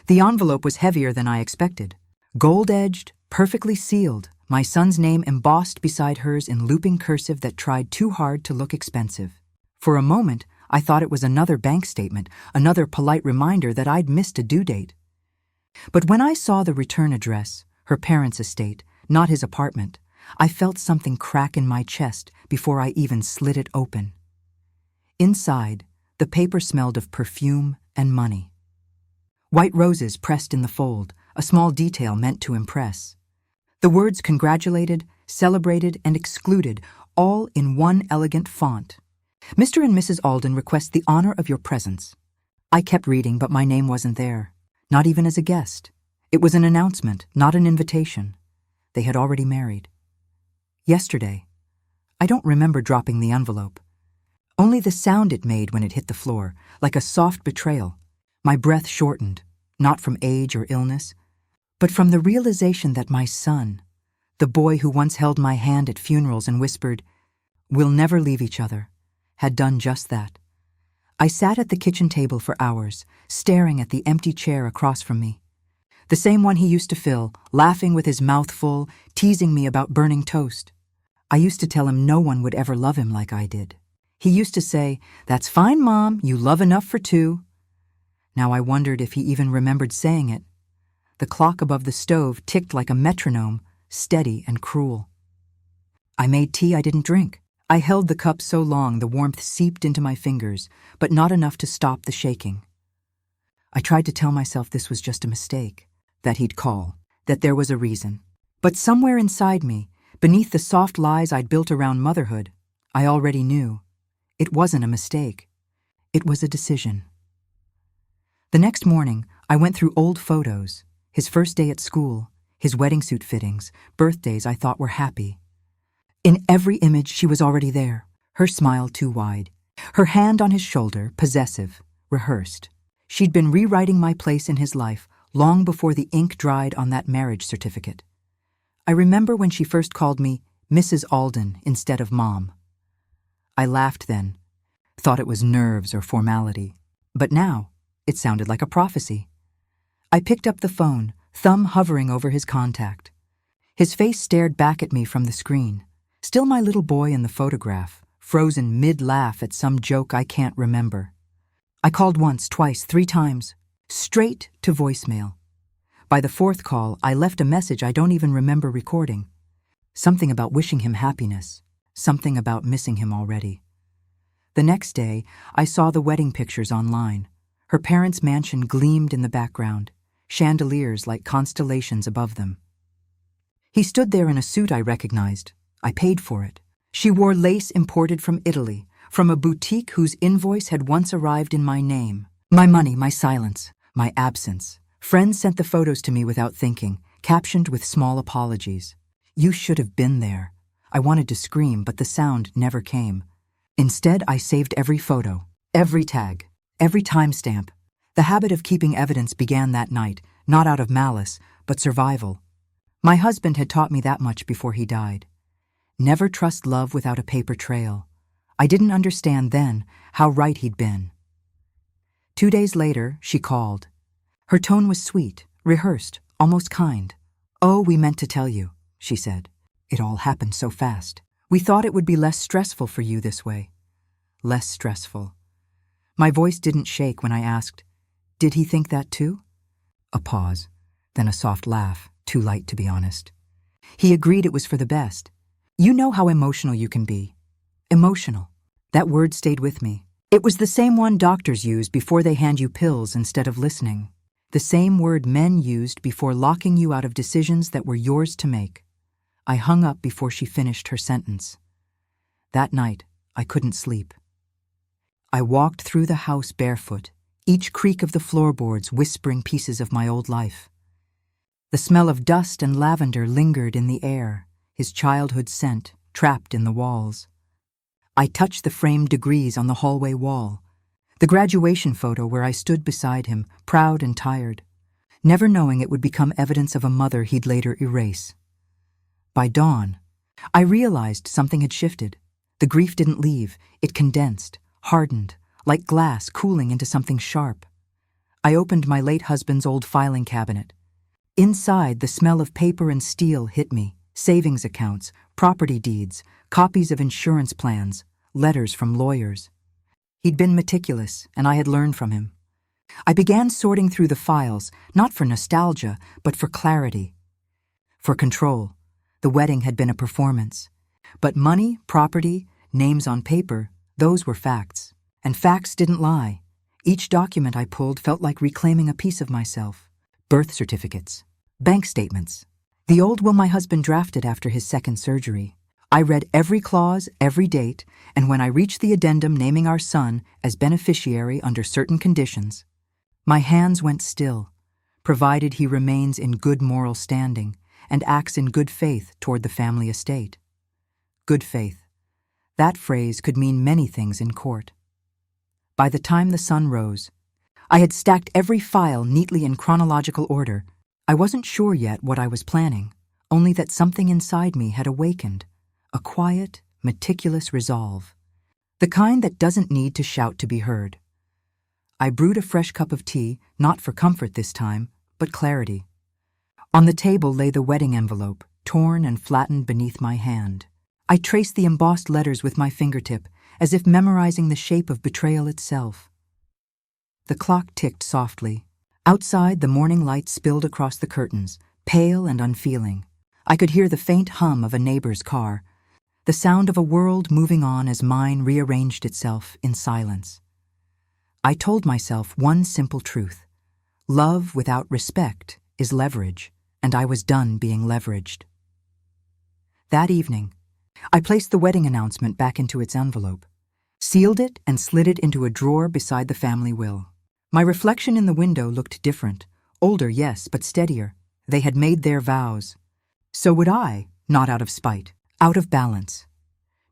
The envelope was heavier than I expected. Gold-edged, perfectly sealed, my son's name embossed beside hers in looping cursive that tried too hard to look expensive. For a moment, I thought it was another bank statement, another polite reminder that I'd missed a due date. But when I saw the return address, her parents' estate, not his apartment, I felt something crack in my chest before I even slid it open. Inside, the paper smelled of perfume and money. White roses pressed in the fold, a small detail meant to impress. The words congratulated, celebrated, and excluded, all in one elegant font. Mr. and Mrs. Alden request the honor of your presence. I kept reading, but my name wasn't there, not even as a guest. It was an announcement, not an invitation. They had already married. Yesterday. I don't remember dropping the envelope. Only the sound it made when it hit the floor, like a soft betrayal. My breath shortened, not from age or illness, but from the realization that my son, the boy who once held my hand at funerals and whispered, "We'll never leave each other," had done just that. I sat at the kitchen table for hours, staring at the empty chair across from me. The same one he used to fill, laughing with his mouth full, teasing me about burning toast. I used to tell him no one would ever love him like I did. He used to say, "That's fine, Mom, you love enough for two." Now I wondered if he even remembered saying it. The clock above the stove ticked like a metronome, steady and cruel. I made tea I didn't drink. I held the cup so long the warmth seeped into my fingers, but not enough to stop the shaking. I tried to tell myself this was just a mistake, that he'd call, that there was a reason. But somewhere inside me, beneath the soft lies I'd built around motherhood, I already knew. It wasn't a mistake. It was a decision. The next morning, I went through old photos, his first day at school, his wedding suit fittings, birthdays I thought were happy. In every image, she was already there, her smile too wide, her hand on his shoulder, possessive, rehearsed. She'd been rewriting my place in his life long before the ink dried on that marriage certificate. I remember when she first called me Mrs. Alden instead of Mom. I laughed then, thought it was nerves or formality, but now it sounded like a prophecy. I picked up the phone, thumb hovering over his contact. His face stared back at me from the screen, still my little boy in the photograph, frozen mid-laugh at some joke I can't remember. I called once, twice, 3 times, straight to voicemail. By the 4th call, I left a message I don't even remember recording. Something about wishing him happiness, something about missing him already. The next day, I saw the wedding pictures online. Her parents' mansion gleamed in the background, chandeliers like constellations above them. He stood there in a suit I recognized. I paid for it. She wore lace imported from Italy, from a boutique whose invoice had once arrived in my name. My money, my silence, my absence. Friends sent the photos to me without thinking, captioned with small apologies. "You should have been there." I wanted to scream, but the sound never came. Instead, I saved every photo, every tag, every timestamp. The habit of keeping evidence began that night, not out of malice, but survival. My husband had taught me that much before he died. Never trust love without a paper trail. I didn't understand then how right he'd been. 2 days later, she called. Her tone was sweet, rehearsed, almost kind. "Oh, we meant to tell you," she said. "It all happened so fast. We thought it would be less stressful for you this way." Less stressful. My voice didn't shake when I asked, "Did he think that too?" A pause, then a soft laugh, too light to be honest. He agreed it was for the best. You know how emotional you can be. Emotional. That word stayed with me. It was the same one doctors use before they hand you pills instead of listening. The same word men used before locking you out of decisions that were yours to make. I hung up before she finished her sentence. That night, I couldn't sleep. I walked through the house barefoot, each creak of the floorboards whispering pieces of my old life. The smell of dust and lavender lingered in the air, his childhood scent trapped in the walls. I touched the framed degrees on the hallway wall, the graduation photo where I stood beside him, proud and tired, never knowing it would become evidence of a mother he'd later erase. By dawn, I realized something had shifted. The grief didn't leave, it condensed, hardened, like glass cooling into something sharp. I opened my late husband's old filing cabinet. Inside, the smell of paper and steel hit me. Savings accounts, property deeds, copies of insurance plans, letters from lawyers. He'd been meticulous, and I had learned from him. I began sorting through the files, not for nostalgia, but for clarity. For control. The wedding had been a performance. But money, property, names on paper, those were facts. And facts didn't lie. Each document I pulled felt like reclaiming a piece of myself. Birth certificates. Bank statements. The old will my husband drafted after his second surgery. I read every clause, every date, and when I reached the addendum naming our son as beneficiary under certain conditions, my hands went still, provided he remains in good moral standing and acts in good faith toward the family estate. Good faith. That phrase could mean many things in court. By the time the sun rose, I had stacked every file neatly in chronological order. I wasn't sure yet what I was planning, only that something inside me had awakened, a quiet, meticulous resolve, the kind that doesn't need to shout to be heard. I brewed a fresh cup of tea, not for comfort this time, but clarity. On the table lay the wedding envelope, torn and flattened beneath my hand. I traced the embossed letters with my fingertip, as if memorizing the shape of betrayal itself. The clock ticked softly. Outside, the morning light spilled across the curtains, pale and unfeeling. I could hear the faint hum of a neighbor's car, the sound of a world moving on as mine rearranged itself in silence. I told myself one simple truth. Love without respect is leverage, and I was done being leveraged. That evening, I placed the wedding announcement back into its envelope, sealed it and slid it into a drawer beside the family will. My reflection in the window looked different. Older, yes, but steadier. They had made their vows. So would I, not out of spite, out of balance.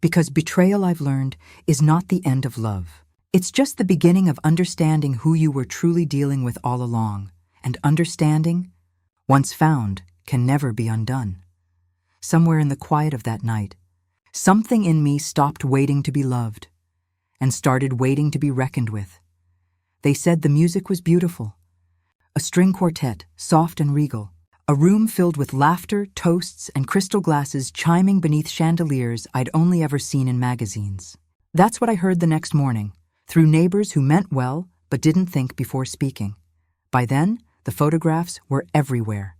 Because betrayal, I've learned, is not the end of love. It's just the beginning of understanding who you were truly dealing with all along. And understanding, once found, can never be undone. Somewhere in the quiet of that night, something in me stopped waiting to be loved and started waiting to be reckoned with. They said the music was beautiful. A string quartet, soft and regal. A room filled with laughter, toasts, and crystal glasses chiming beneath chandeliers I'd only ever seen in magazines. That's what I heard the next morning, through neighbors who meant well but didn't think before speaking. By then, the photographs were everywhere.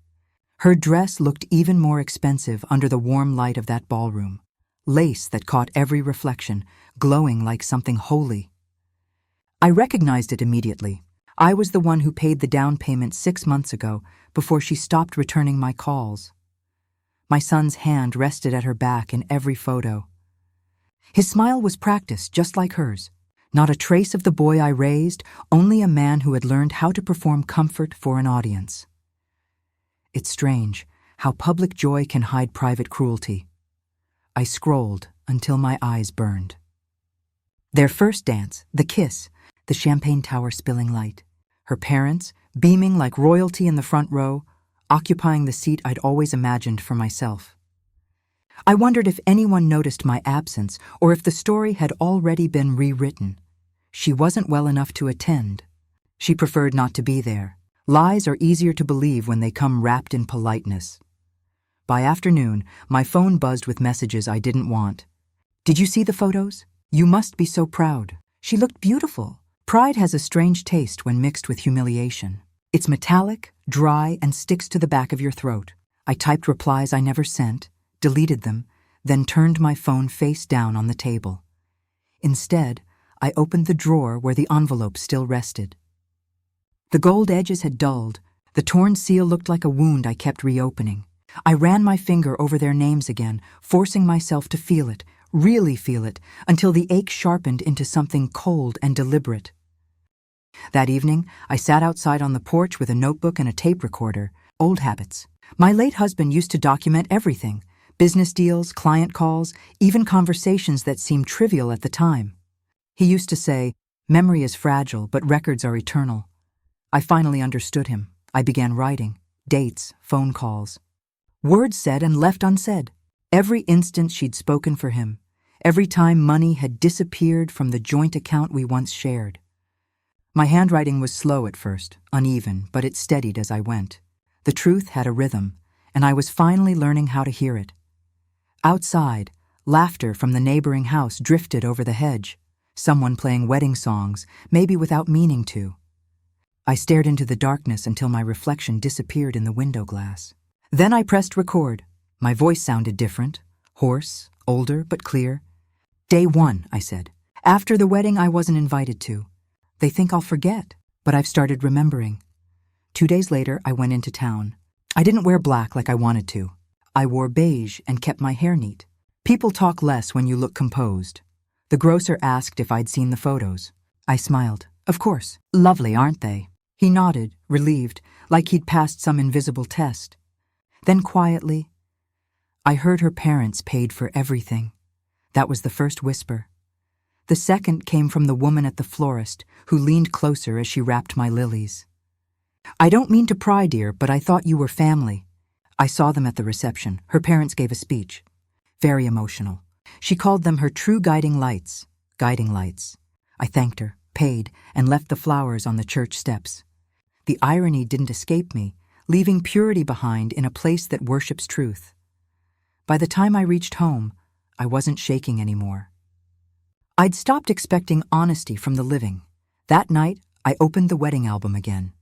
Her dress looked even more expensive under the warm light of that ballroom. Lace that caught every reflection, glowing like something holy. I recognized it immediately. I was the one who paid the down payment 6 months ago before she stopped returning my calls. My son's hand rested at her back in every photo. His smile was practiced, just like hers. Not a trace of the boy I raised, only a man who had learned how to perform comfort for an audience. It's strange how public joy can hide private cruelty. I scrolled until my eyes burned. Their first dance, the kiss, the champagne tower spilling light. Her parents, beaming like royalty in the front row, occupying the seat I'd always imagined for myself. I wondered if anyone noticed my absence or if the story had already been rewritten. She wasn't well enough to attend. She preferred not to be there. Lies are easier to believe when they come wrapped in politeness. By afternoon, my phone buzzed with messages I didn't want. Did you see the photos? You must be so proud. She looked beautiful. Pride has a strange taste when mixed with humiliation. It's metallic, dry, and sticks to the back of your throat. I typed replies I never sent, deleted them, then turned my phone face down on the table. Instead, I opened the drawer where the envelope still rested. The gold edges had dulled. The torn seal looked like a wound I kept reopening. I ran my finger over their names again, forcing myself to feel it, really feel it, until the ache sharpened into something cold and deliberate. That evening, I sat outside on the porch with a notebook and a tape recorder. Old habits. My late husband used to document everything. Business deals, client calls, even conversations that seemed trivial at the time. He used to say, "Memory is fragile, but records are eternal." I finally understood him. I began writing. Dates, phone calls. Words said and left unsaid. Every instant she'd spoken for him. Every time money had disappeared from the joint account we once shared. My handwriting was slow at first, uneven, but it steadied as I went. The truth had a rhythm, and I was finally learning how to hear it. Outside, laughter from the neighboring house drifted over the hedge, someone playing wedding songs, maybe without meaning to. I stared into the darkness until my reflection disappeared in the window glass. Then I pressed record. My voice sounded different, hoarse, older, but clear. "Day 1, I said. "After the wedding I wasn't invited to. They think I'll forget, but I've started remembering." 2 days later, I went into town. I didn't wear black like I wanted to. I wore beige and kept my hair neat. People talk less when you look composed. The grocer asked if I'd seen the photos. I smiled. "Of course. Lovely, aren't they?" He nodded, relieved, like he'd passed some invisible test. Then quietly, "I heard her parents paid for everything." That was the first whisper. The second came from the woman at the florist, who leaned closer as she wrapped my lilies. "I don't mean to pry, dear, but I thought you were family." I saw them at the reception. Her parents gave a speech. Very emotional. She called them her true guiding lights. Guiding lights. I thanked her, paid, and left the flowers on the church steps. The irony didn't escape me, leaving purity behind in a place that worships truth. By the time I reached home, I wasn't shaking anymore. I'd stopped expecting honesty from the living. That night, I opened the wedding album again.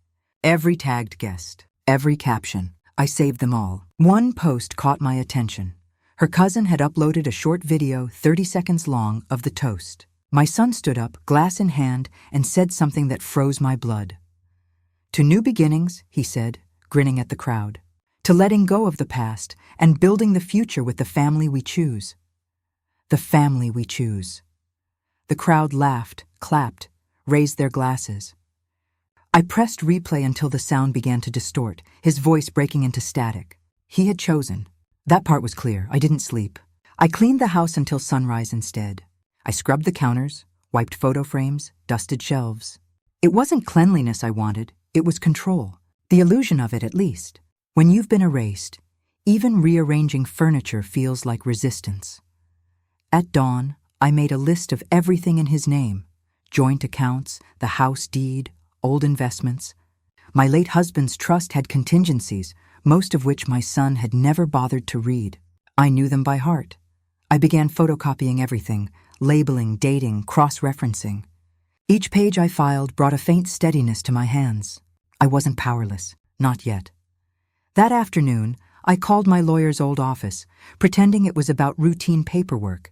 Every tagged guest, every caption, I saved them all. One post caught my attention. Her cousin had uploaded a short video 30 seconds long of the toast. My son stood up, glass in hand, and said something that froze my blood. "To new beginnings," he said, grinning at the crowd. "To letting go of the past and building the future with the family we choose." The family we choose. The crowd laughed, clapped, raised their glasses. I pressed replay until the sound began to distort, his voice breaking into static. He had chosen. That part was clear. I didn't sleep. I cleaned the house until sunrise instead. I scrubbed the counters, wiped photo frames, dusted shelves. It wasn't cleanliness I wanted. It was control. The illusion of it, at least. When you've been erased, even rearranging furniture feels like resistance. At dawn, I made a list of everything in his name. Joint accounts, the house deed, old investments. My late husband's trust had contingencies, most of which my son had never bothered to read. I knew them by heart. I began photocopying everything, labeling, dating, cross-referencing. Each page I filed brought a faint steadiness to my hands. I wasn't powerless, not yet. That afternoon, I called my lawyer's old office, pretending it was about routine paperwork.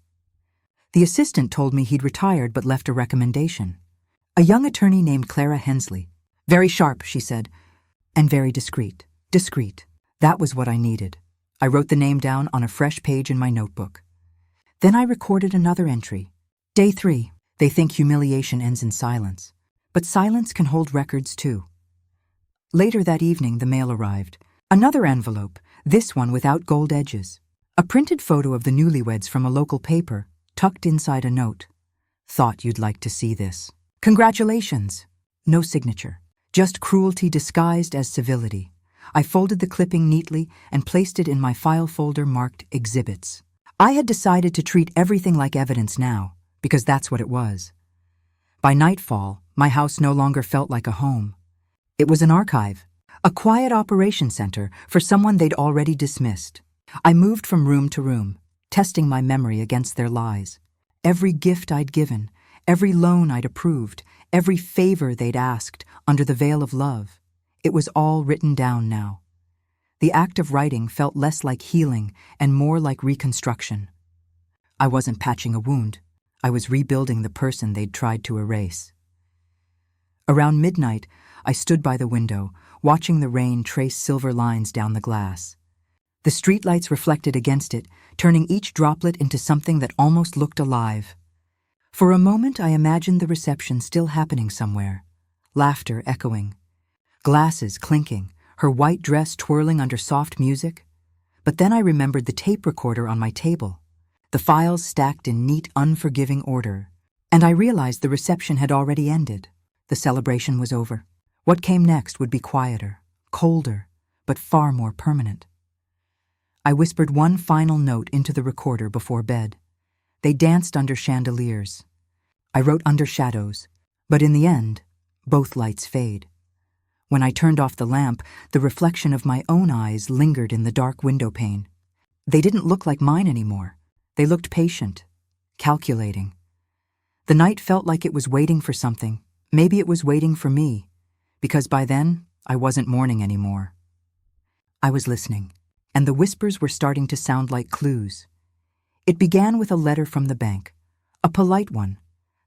The assistant told me he'd retired but left a recommendation. A young attorney named Clara Hensley. "Very sharp," she said, "and very discreet." Discreet. That was what I needed. I wrote the name down on a fresh page in my notebook. Then I recorded another entry. Day 3. They think humiliation ends in silence, but silence can hold records too. Later that evening, the mail arrived. Another envelope, this one without gold edges. A printed photo of the newlyweds from a local paper, tucked inside a note. "Thought you'd like to see this. Congratulations." No signature, just cruelty disguised as civility. I folded the clipping neatly and placed it in my file folder marked Exhibits. I had decided to treat everything like evidence now, because that's what it was. By nightfall, my house no longer felt like a home. It was an archive, a quiet operation center for someone they'd already dismissed. I moved from room to room, testing my memory against their lies. Every gift I'd given, every loan I'd approved, every favor they'd asked under the veil of love. It was all written down now. The act of writing felt less like healing and more like reconstruction. I wasn't patching a wound. I was rebuilding the person they'd tried to erase. Around midnight, I stood by the window, watching the rain trace silver lines down the glass. The streetlights reflected against it, turning each droplet into something that almost looked alive. For a moment, I imagined the reception still happening somewhere, laughter echoing, glasses clinking, her white dress twirling under soft music. But then I remembered the tape recorder on my table, the files stacked in neat, unforgiving order, and I realized the reception had already ended. The celebration was over. What came next would be quieter, colder, but far more permanent. I whispered one final note into the recorder before bed. They danced under chandeliers. I wrote under shadows, but in the end, Both lights fade. When I turned off the lamp, the reflection of my own eyes lingered in the dark window pane. They didn't look like mine anymore. They looked patient, calculating. The night felt like it was waiting for something. Maybe it was waiting for me, because by then, I wasn't mourning anymore. I was listening, and the whispers were starting to sound like clues. It began with a letter from the bank, a polite one,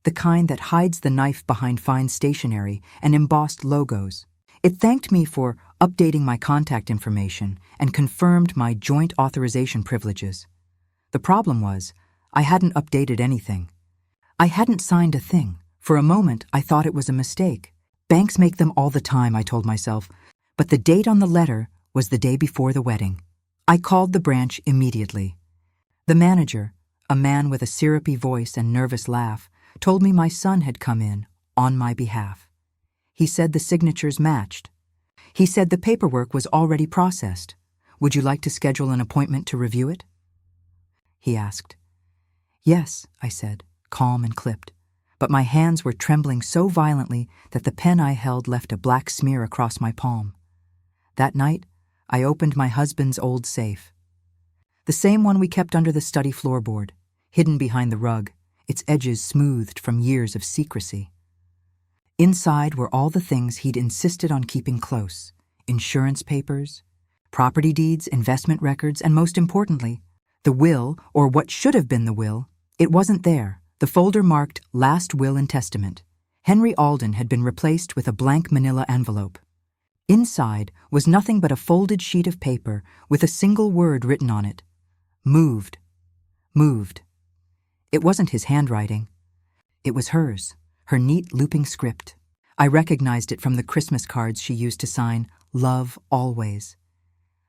the kind that hides the knife behind fine stationery and embossed logos. It thanked me for updating my contact information and confirmed my joint authorization privileges. The problem was, I hadn't updated anything. I hadn't signed a thing. For a moment, I thought it was a mistake. Banks make them all the time, I told myself, but the date on the letter was the day before the wedding. I called the branch immediately. The manager, a man with a syrupy voice and nervous laugh, told me my son had come in on my behalf. He said the signatures matched. He said the paperwork was already processed. Would you like to schedule an appointment to review it? He asked. Yes, I said, calm and clipped, but my hands were trembling so violently that the pen I held left a black smear across my palm. That night, I opened my husband's old safe. The same one we kept under the study floorboard, hidden behind the rug, its edges smoothed from years of secrecy. Inside were all the things he'd insisted on keeping close: insurance papers, property deeds, investment records, and most importantly, the will, or what should have been the will. It wasn't there. The folder marked Last Will and Testament. Henry Alden had been replaced with a blank manila envelope. Inside was nothing but a folded sheet of paper with a single word written on it. Moved. Moved. It wasn't his handwriting. It was hers, her neat looping script. I recognized it from the Christmas cards she used to sign, Love Always.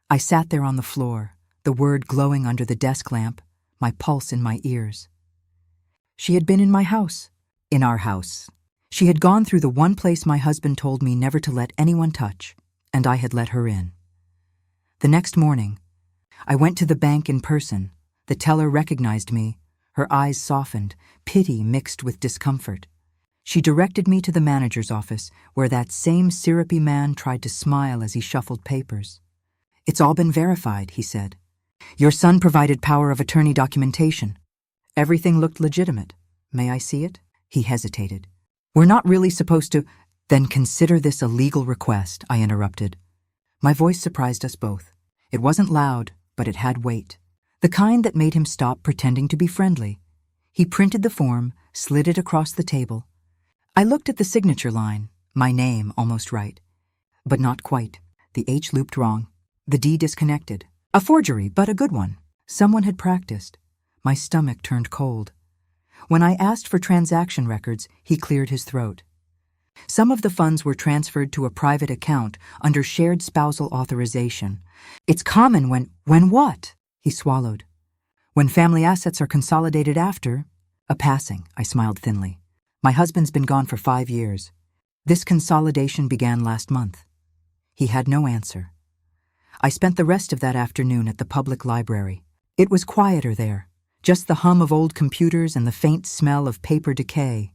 I sat there on the floor, the word glowing under the desk lamp, my pulse in my ears. She had been in my house, in our house. She had gone through the one place my husband told me never to let anyone touch, and I had let her in. The next morning, I went to the bank in person. The teller recognized me. Her eyes softened, pity mixed with discomfort. She directed me to the manager's office, where that same syrupy man tried to smile as he shuffled papers. It's all been verified, he said. Your son provided power of attorney documentation. Everything looked legitimate. May I see it? He hesitated. We're not really supposed to— Then consider this a legal request, I interrupted. My voice surprised us both. It wasn't loud, but it had weight. The kind that made him stop pretending to be friendly. He printed the form, slid it across the table. I looked at the signature line, my name almost right. But not quite. The H looped wrong. The D disconnected. A forgery, but a good one. Someone had practiced. My stomach turned cold. When I asked for transaction records, he cleared his throat. Some of the funds were transferred to a private account under shared spousal authorization. It's common when what? He swallowed. When family assets are consolidated after a passing, I smiled thinly. My husband's been gone for 5 years. This consolidation began last month. He had no answer. I spent the rest of that afternoon at the public library. It was quieter there, just the hum of old computers and the faint smell of paper decay.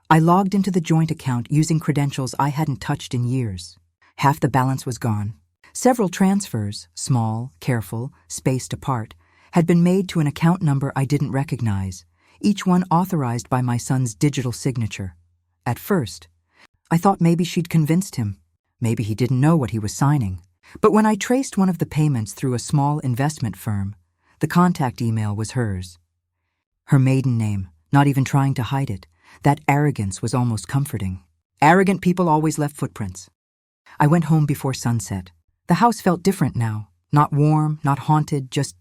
I logged into the joint account using credentials I hadn't touched in years. Half the balance was gone. Several transfers, small, careful, spaced apart, had been made to an account number I didn't recognize, each one authorized by my son's digital signature. At first, I thought maybe she'd convinced him. Maybe he didn't know what he was signing. But when I traced one of the payments through a small investment firm, the contact email was hers. Her maiden name, not even trying to hide it. That arrogance was almost comforting. Arrogant people always left footprints. I went home before sunset. The house felt different now. Not warm, not haunted, just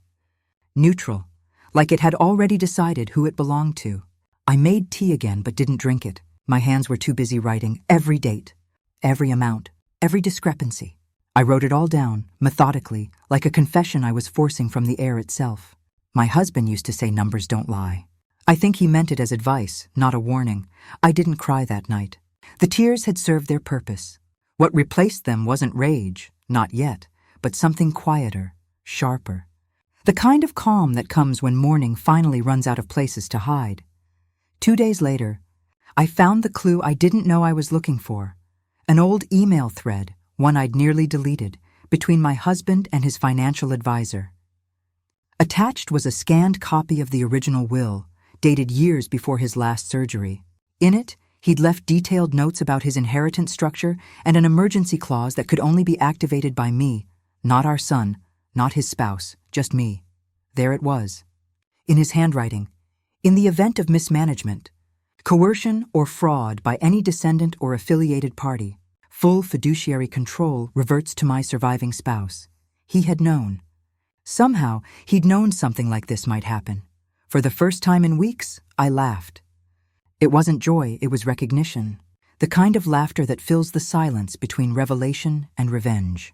neutral, like it had already decided who it belonged to. I made tea again but didn't drink it. My hands were too busy writing every date, every amount, every discrepancy. I wrote it all down, methodically, like a confession I was forcing from the air itself. My husband used to say numbers don't lie. I think he meant it as advice, not a warning. I didn't cry that night. The tears had served their purpose. What replaced them wasn't rage, not yet, but something quieter, sharper. The kind of calm that comes when mourning finally runs out of places to hide. 2 days later, I found the clue I didn't know I was looking for. An old email thread, one I'd nearly deleted, between my husband and his financial advisor. Attached was a scanned copy of the original will, dated years before his last surgery. In it, he'd left detailed notes about his inheritance structure and an emergency clause that could only be activated by me, not our son, not his spouse, just me. There it was. In his handwriting, in the event of mismanagement, coercion or fraud by any descendant or affiliated party, full fiduciary control reverts to my surviving spouse. He had known. Somehow, he'd known something like this might happen. For the first time in weeks, I laughed. It wasn't joy, it was recognition. The kind of laughter that fills the silence between revelation and revenge.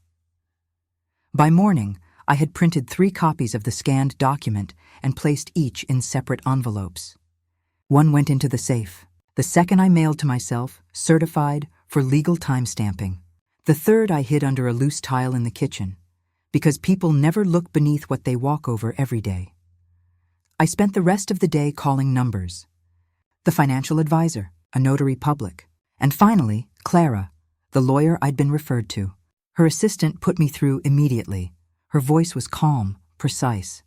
By morning, I had printed 3 copies of the scanned document and placed each in separate envelopes. One went into the safe. The second I mailed to myself, certified, for legal timestamping. The third I hid under a loose tile in the kitchen, because people never look beneath what they walk over every day. I spent the rest of the day calling numbers. The financial advisor, a notary public, and finally, Clara, the lawyer I'd been referred to. Her assistant put me through immediately. Her voice was calm, precise.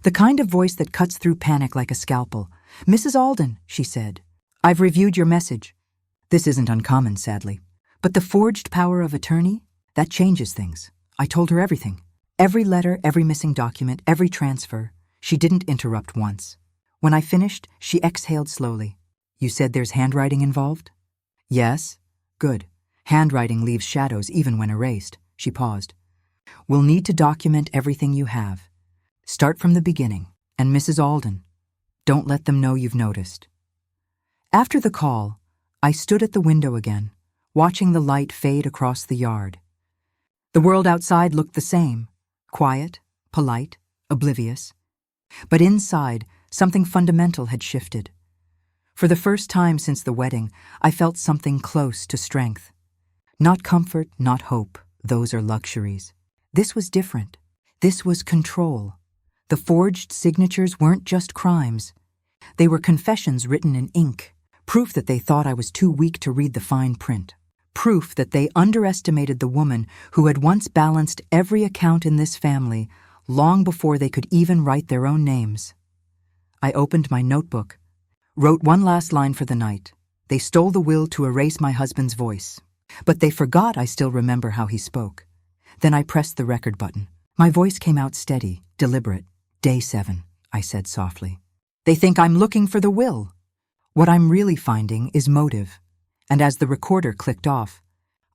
The kind of voice that cuts through panic like a scalpel. "Mrs. Alden," she said, "I've reviewed your message." This isn't uncommon, sadly. But the forged power of attorney? That changes things. I told her everything. Every letter, every missing document, every transfer. She didn't interrupt once. When I finished, she exhaled slowly. "You said there's handwriting involved?" "Yes." "Good. Handwriting leaves shadows even when erased." She paused. "We'll need to document everything you have. Start from the beginning. And Mrs. Alden, don't let them know you've noticed." After the call, I stood at the window again, watching the light fade across the yard. The world outside looked the same, quiet, polite, oblivious. But inside, something fundamental had shifted. For the first time since the wedding, I felt something close to strength. Not comfort, not hope. Those are luxuries. This was different. This was control. The forged signatures weren't just crimes. They were confessions written in ink, proof that they thought I was too weak to read the fine print, proof that they underestimated the woman who had once balanced every account in this family long before they could even write their own names. I opened my notebook, wrote one last line for the night. They stole the will to erase my husband's voice, but they forgot I still remember how he spoke. Then I pressed the record button. My voice came out steady, deliberate. "Day 7, I said softly. "They think I'm looking for the will. What I'm really finding is motive." And as the recorder clicked off,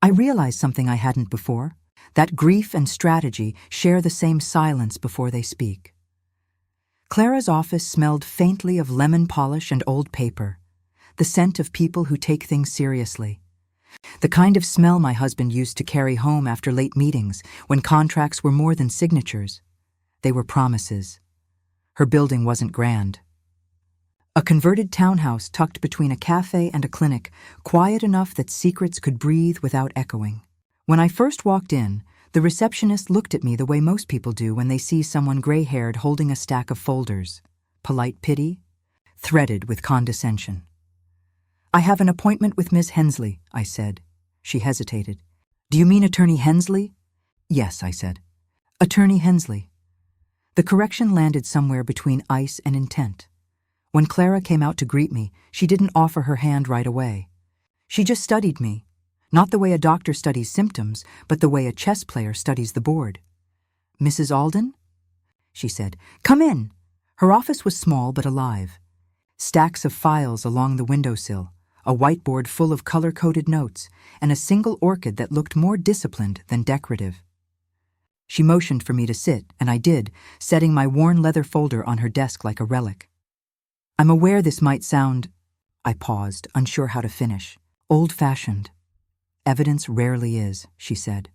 I realized something I hadn't before, that grief and strategy share the same silence before they speak. Clara's office smelled faintly of lemon polish and old paper, the scent of people who take things seriously. The kind of smell my husband used to carry home after late meetings when contracts were more than signatures. They were promises. Her building wasn't grand. A converted townhouse tucked between a cafe and a clinic, quiet enough that secrets could breathe without echoing. When I first walked in, the receptionist looked at me the way most people do when they see someone gray-haired holding a stack of folders. Polite pity, threaded with condescension. "I have an appointment with Miss Hensley," I said. She hesitated. "Do you mean Attorney Hensley?" "Yes," I said. "Attorney Hensley." The correction landed somewhere between ice and intent. When Clara came out to greet me, she didn't offer her hand right away. She just studied me, not the way a doctor studies symptoms, but the way a chess player studies the board. "Mrs. Alden?" she said. "Come in." Her office was small but alive. Stacks of files along the windowsill, a whiteboard full of color-coded notes, and a single orchid that looked more disciplined than decorative. She motioned for me to sit, and I did, setting my worn leather folder on her desk like a relic. "I'm aware this might sound—" I paused, unsure how to finish. "Old-fashioned." "Evidence rarely is," she said.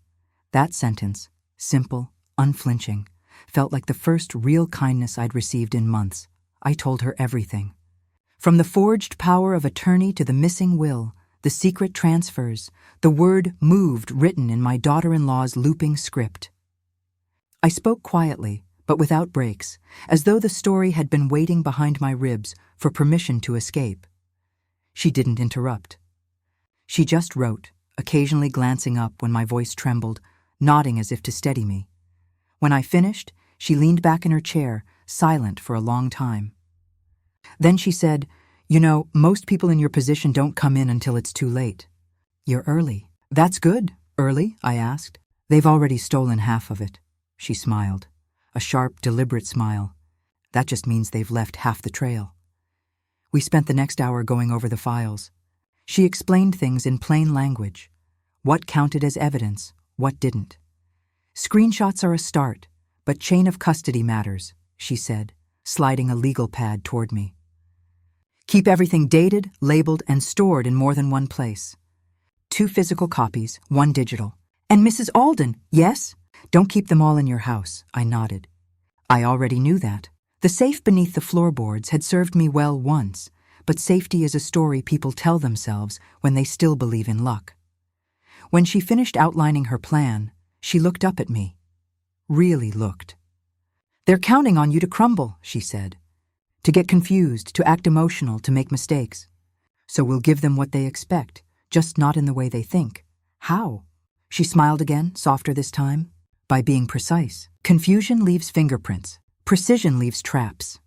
That sentence, simple, unflinching, felt like the first real kindness I'd received in months. I told her everything. From the forged power of attorney to the missing will, the secret transfers, the word "moved" written in my daughter-in-law's looping script. I spoke quietly, but without breaks, as though the story had been waiting behind my ribs for permission to escape. She didn't interrupt. She just wrote, occasionally glancing up when my voice trembled, nodding as if to steady me. When I finished, she leaned back in her chair, silent for a long time. Then she said, "You know, most people in your position don't come in until it's too late." "You're early." "That's good." "Early?" I asked. "They've already stolen half of it." She smiled, a sharp, deliberate smile. "That just means they've left half the trail." We spent the next hour going over the files. She explained things in plain language. What counted as evidence, what didn't. "Screenshots are a start, but chain of custody matters," she said, sliding a legal pad toward me. "Keep everything dated, labeled, and stored in more than one place. 2 physical copies, 1 digital. And Mrs. Alden, yes? Don't keep them all in your house," I nodded. I already knew that. The safe beneath the floorboards had served me well once, but safety is a story people tell themselves when they still believe in luck. When she finished outlining her plan, she looked up at me. Really looked. "They're counting on you to crumble," she said. "To get confused, to act emotional, to make mistakes. So we'll give them what they expect, just not in the way they think." "How?" She smiled again, softer this time. "By being precise. Confusion leaves fingerprints. Precision leaves traps."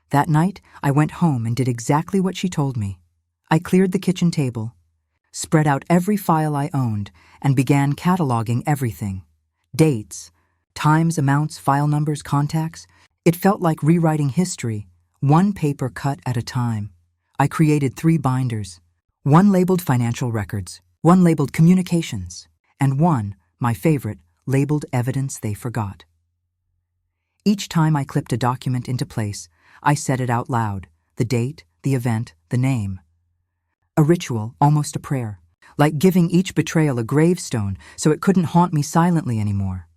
That night, I went home and did exactly what she told me. I cleared the kitchen table, spread out every file I owned, and began cataloging everything. Dates, times, amounts, file numbers, contacts. It felt like rewriting history, one paper cut at a time. I created 3 binders. One labeled financial records, one labeled communications, and one, my favorite, labeled evidence they forgot. Each time I clipped a document into place, I said it out loud, the date, the event, the name. A ritual, almost a prayer, like giving each betrayal a gravestone so it couldn't haunt me silently anymore.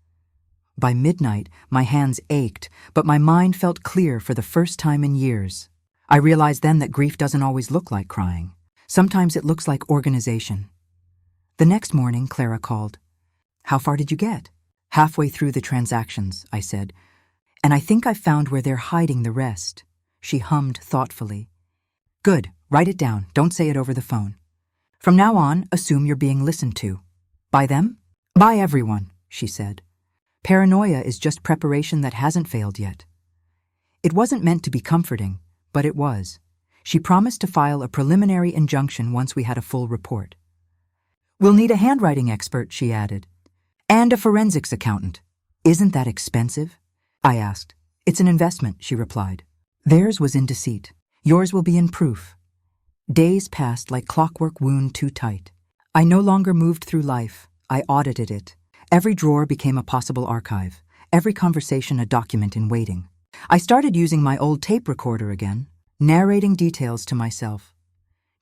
By midnight, my hands ached, but my mind felt clear for the first time in years. I realized then that grief doesn't always look like crying. Sometimes it looks like organization. The next morning, Clara called. "How far did you get?" "Halfway through the transactions," I said. "And I think I've found where they're hiding the rest." She hummed thoughtfully. "Good. Write it down. Don't say it over the phone. From now on, assume you're being listened to." "By them?" "By everyone," she said. "Paranoia is just preparation that hasn't failed yet." It wasn't meant to be comforting, but it was. She promised to file a preliminary injunction once we had a full report. "We'll need a handwriting expert," she added. "And a forensics accountant." "Isn't that expensive?" I asked. "It's an investment," she replied. Theirs was in deceit. Yours will be in proof. Days passed like clockwork wound too tight. I no longer moved through life. I audited it. Every drawer became a possible archive. Every conversation a document in waiting. I started using my old tape recorder again, narrating details to myself.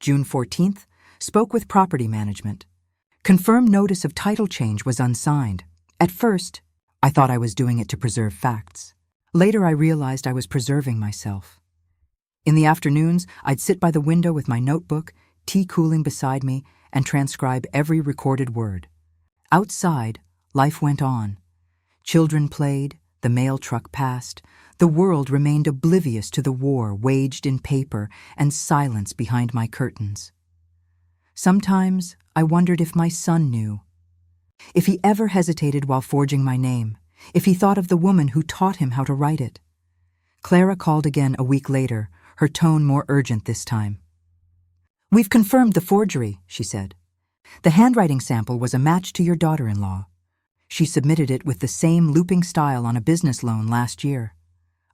June 14th, spoke with property management. Confirmed notice of title change was unsigned. At first, I thought I was doing it to preserve facts. Later, I realized I was preserving myself. In the afternoons, I'd sit by the window with my notebook, tea cooling beside me, and transcribe every recorded word. Outside, life went on. Children played, the mail truck passed, the world remained oblivious to the war waged in paper and silence behind my curtains. Sometimes, I wondered if my son knew. If he ever hesitated while forging my name. If he thought of the woman who taught him how to write it. Clara called again a week later, her tone more urgent this time. "We've confirmed the forgery," she said. "The handwriting sample was a match to your daughter-in-law. She submitted it with the same looping style on a business loan last year."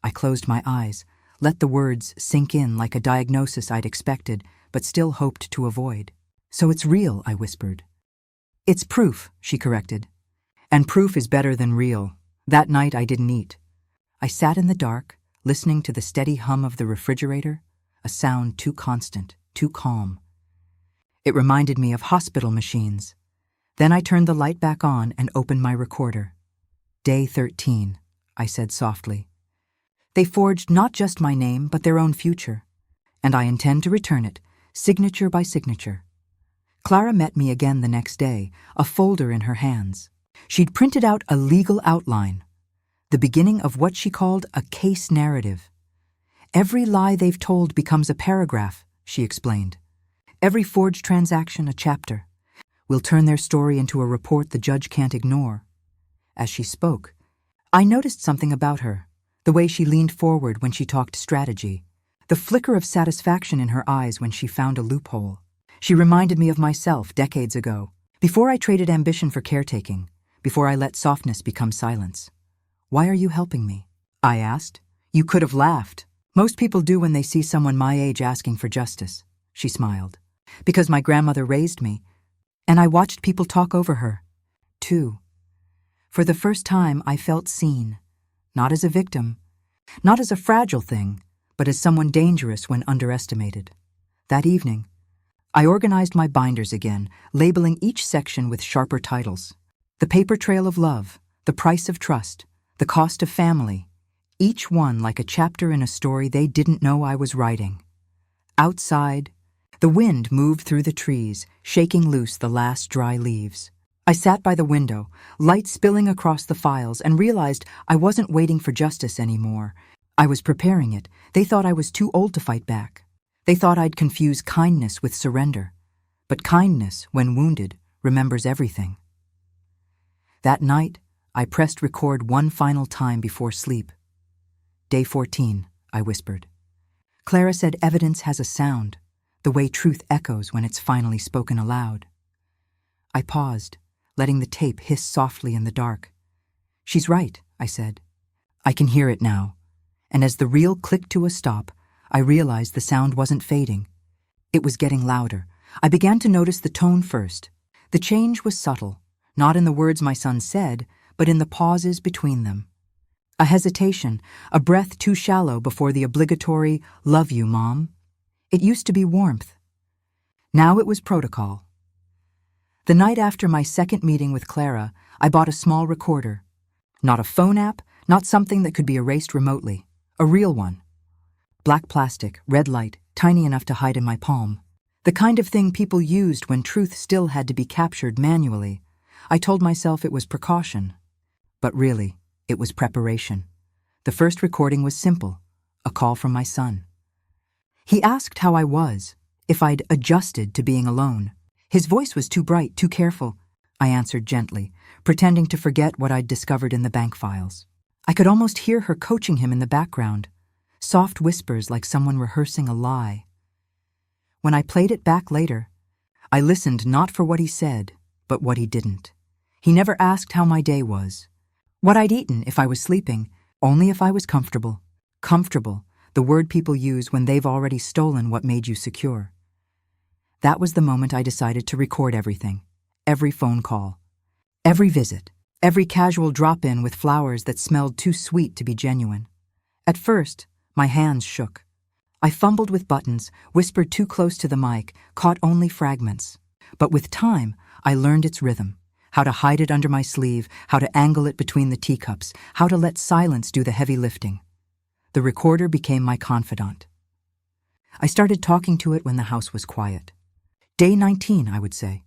I closed my eyes, let the words sink in like a diagnosis I'd expected, but still hoped to avoid. "So it's real," I whispered. "It's proof," she corrected. "And proof is better than real." That night I didn't eat. I sat in the dark, listening to the steady hum of the refrigerator, a sound too constant, too calm. It reminded me of hospital machines. Then I turned the light back on and opened my recorder. "Day 13, I said softly. "They forged not just my name, but their own future. And I intend to return it, signature by signature." Clara met me again the next day, a folder in her hands. She'd printed out a legal outline, the beginning of what she called a case narrative. "Every lie they've told becomes a paragraph," she explained. Every forged transaction a chapter. We'll turn their story into a report the judge can't ignore. As she spoke, I noticed something about her, the way she leaned forward when she talked strategy, the flicker of satisfaction in her eyes when she found a loophole. She reminded me of myself decades ago, before I traded ambition for caretaking, before I let softness become silence. "Why are you helping me?" I asked. "You could have laughed. Most people do when they see someone my age asking for justice," she smiled. "Because my grandmother raised me, and I watched people talk over her, too. For the first time, I felt seen, not as a victim, not as a fragile thing, but as someone dangerous when underestimated. That evening, I organized my binders again, labeling each section with sharper titles. The paper trail of love, the price of trust, the cost of family, each one like a chapter in a story they didn't know I was writing. Outside, the wind moved through the trees, shaking loose the last dry leaves. I sat by the window, light spilling across the files, and realized I wasn't waiting for justice anymore. I was preparing it. They thought I was too old to fight back. They thought I'd confuse kindness with surrender. But kindness, when wounded, remembers everything. That night, I pressed record one final time before sleep. "Day 14, I whispered. Clara said evidence has a sound, the way truth echoes when it's finally spoken aloud. I paused, letting the tape hiss softly in the dark. "She's right," I said. "I can hear it now." And as the reel clicked to a stop, I realized the sound wasn't fading. It was getting louder. I began to notice the tone first. The change was subtle, not in the words my son said, but in the pauses between them. A hesitation, a breath too shallow before the obligatory, "Love you, Mom." It used to be warmth. Now it was protocol. The night after my second meeting with Clara, I bought a small recorder. Not a phone app, not something that could be erased remotely. A real one. Black plastic, red light, tiny enough to hide in my palm. The kind of thing people used when truth still had to be captured manually. I told myself it was precaution. But really, it was preparation. The first recording was simple, a call from my son. He asked how I was, if I'd adjusted to being alone. His voice was too bright, too careful. I answered gently, pretending to forget what I'd discovered in the bank files. I could almost hear her coaching him in the background, soft whispers like someone rehearsing a lie. When I played it back later, I listened not for what he said, but what he didn't. He never asked how my day was, what I'd eaten if I was sleeping, only if I was comfortable. Comfortable, the word people use when they've already stolen what made you secure. That was the moment I decided to record everything, every phone call, every visit, every casual drop-in with flowers that smelled too sweet to be genuine. At first, my hands shook. I fumbled with buttons, whispered too close to the mic, caught only fragments. But with time, I learned its rhythm, how to hide it under my sleeve, how to angle it between the teacups, how to let silence do the heavy lifting. The recorder became my confidant. I started talking to it when the house was quiet. Day 19, I would say.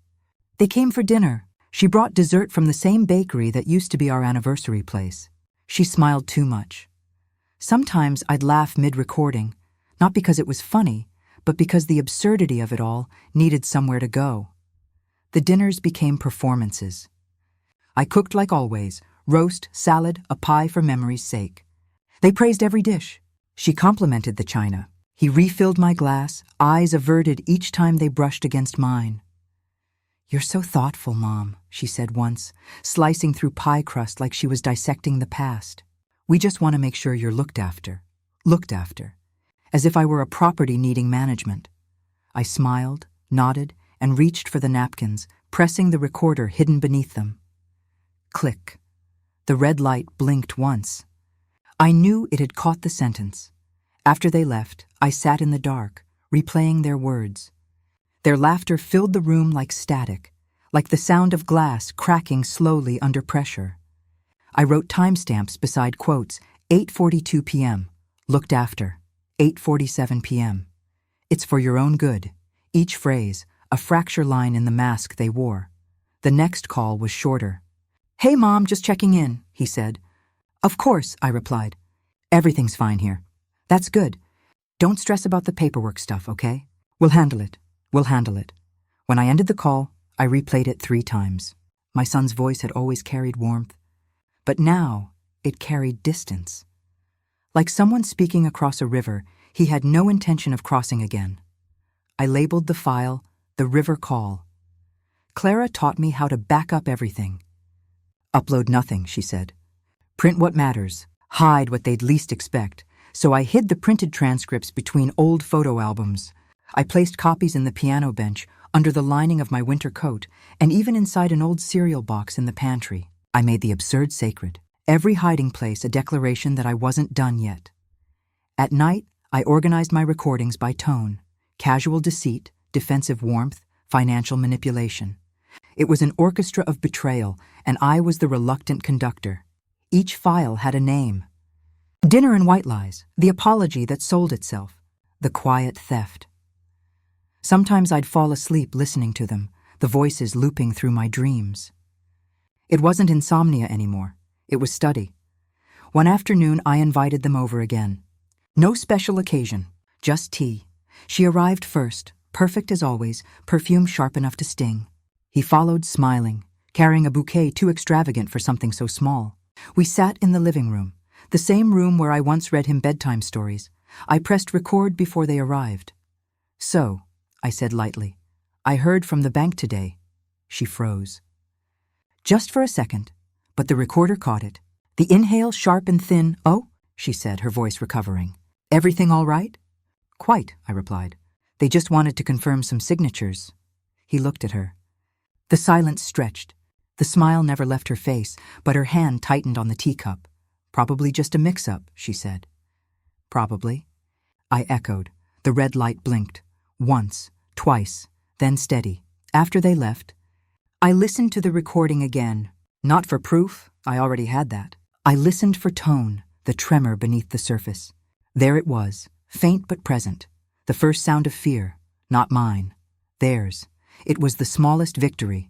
They came for dinner. She brought dessert from the same bakery that used to be our anniversary place. She smiled too much. Sometimes I'd laugh mid-recording, not because it was funny, but because the absurdity of it all needed somewhere to go. The dinners became performances. I cooked like always, roast, salad, a pie for memory's sake. They praised every dish. She complimented the china. He refilled my glass, eyes averted each time they brushed against mine. "You're so thoughtful, Mom," she said once, slicing through pie crust like she was dissecting the past. "We just want to make sure you're looked after, as if I were a property needing management." I smiled, nodded, and reached for the napkins, pressing the recorder hidden beneath them. Click. The red light blinked once. I knew it had caught the sentence. After they left, I sat in the dark, replaying their words. Their laughter filled the room like static, like the sound of glass cracking slowly under pressure. I wrote timestamps beside quotes, 8:42 p.m., looked after, 8:47 p.m. It's for your own good. Each phrase, a fracture line in the mask they wore. The next call was shorter. "Hey, Mom, just checking in," he said. "Of course," I replied. "Everything's fine here." "That's good. Don't stress about the paperwork stuff, okay? We'll handle it. We'll handle it. When I ended the call, I replayed it 3 times. My son's voice had always carried warmth, but now it carried distance. Like someone speaking across a river, he had no intention of crossing again. I labeled the file, "The River Call." Clara taught me how to back up everything. "Upload nothing," she said. "Print what matters, hide what they'd least expect." So I hid the printed transcripts between old photo albums. I placed copies in the piano bench, under the lining of my winter coat, and even inside an old cereal box in the pantry. I made the absurd sacred. Every hiding place a declaration that I wasn't done yet. At night, I organized my recordings by tone: casual deceit, defensive warmth, financial manipulation. It was an orchestra of betrayal, and I was the reluctant conductor. Each file had a name. Dinner and White Lies, the apology that sold itself, the quiet theft. Sometimes I'd fall asleep listening to them, the voices looping through my dreams. It wasn't insomnia anymore. It was study. One afternoon, I invited them over again. No special occasion, just tea. She arrived first, perfect as always, perfume sharp enough to sting. He followed, smiling, carrying a bouquet too extravagant for something so small. We sat in the living room, the same room where I once read him bedtime stories. I pressed record before they arrived. "So," I said lightly, "I heard from the bank today." She froze. Just for a second, but the recorder caught it. The inhale sharp and thin. "Oh," she said, her voice recovering. "Everything all right?" "Quite," I replied. "They just wanted to confirm some signatures." He looked at her. The silence stretched. The smile never left her face, but her hand tightened on the teacup. "Probably just a mix-up," she said. "Probably." I echoed. The red light blinked. Once, twice, then steady. After they left, I listened to the recording again. Not for proof, I already had that. I listened for tone, the tremor beneath the surface. There it was, faint but present. The first sound of fear, not mine, theirs. It was the smallest victory,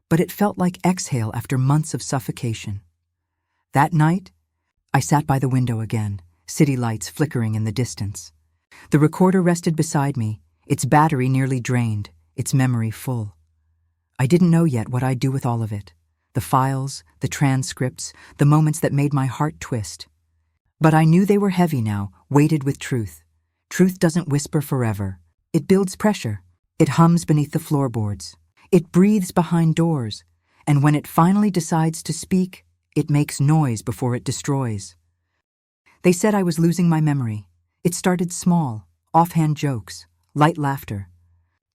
but it felt like exhale after months of suffocation. That night, I sat by the window again, city lights flickering in the distance. The recorder rested beside me, its battery nearly drained, its memory full. I didn't know yet what I'd do with all of it. The files, the transcripts, the moments that made my heart twist. But I knew they were heavy now, weighted with truth. Truth doesn't whisper forever. It builds pressure. It hums beneath the floorboards. It breathes behind doors. And when it finally decides to speak, it makes noise before it destroys. They said I was losing my memory. It started small, offhand jokes, light laughter.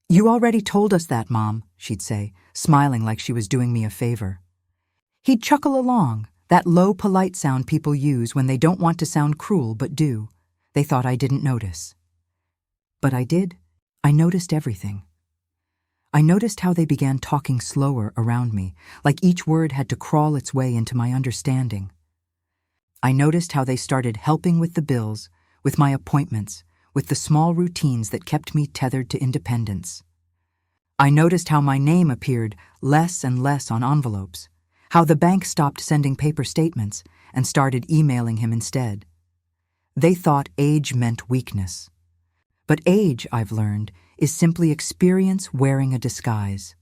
"You already told us that, Mom," she'd say, smiling like she was doing me a favor. He'd chuckle along, that low, polite sound people use when they don't want to sound cruel but do. They thought I didn't notice. But I did. I noticed everything. I noticed how they began talking slower around me, like each word had to crawl its way into my understanding. I noticed how they started helping with the bills, with my appointments, with the small routines that kept me tethered to independence. I noticed how my name appeared less and less on envelopes, how the bank stopped sending paper statements and started emailing him instead. They thought age meant weakness. But age, I've learned, is simply experience wearing a disguise.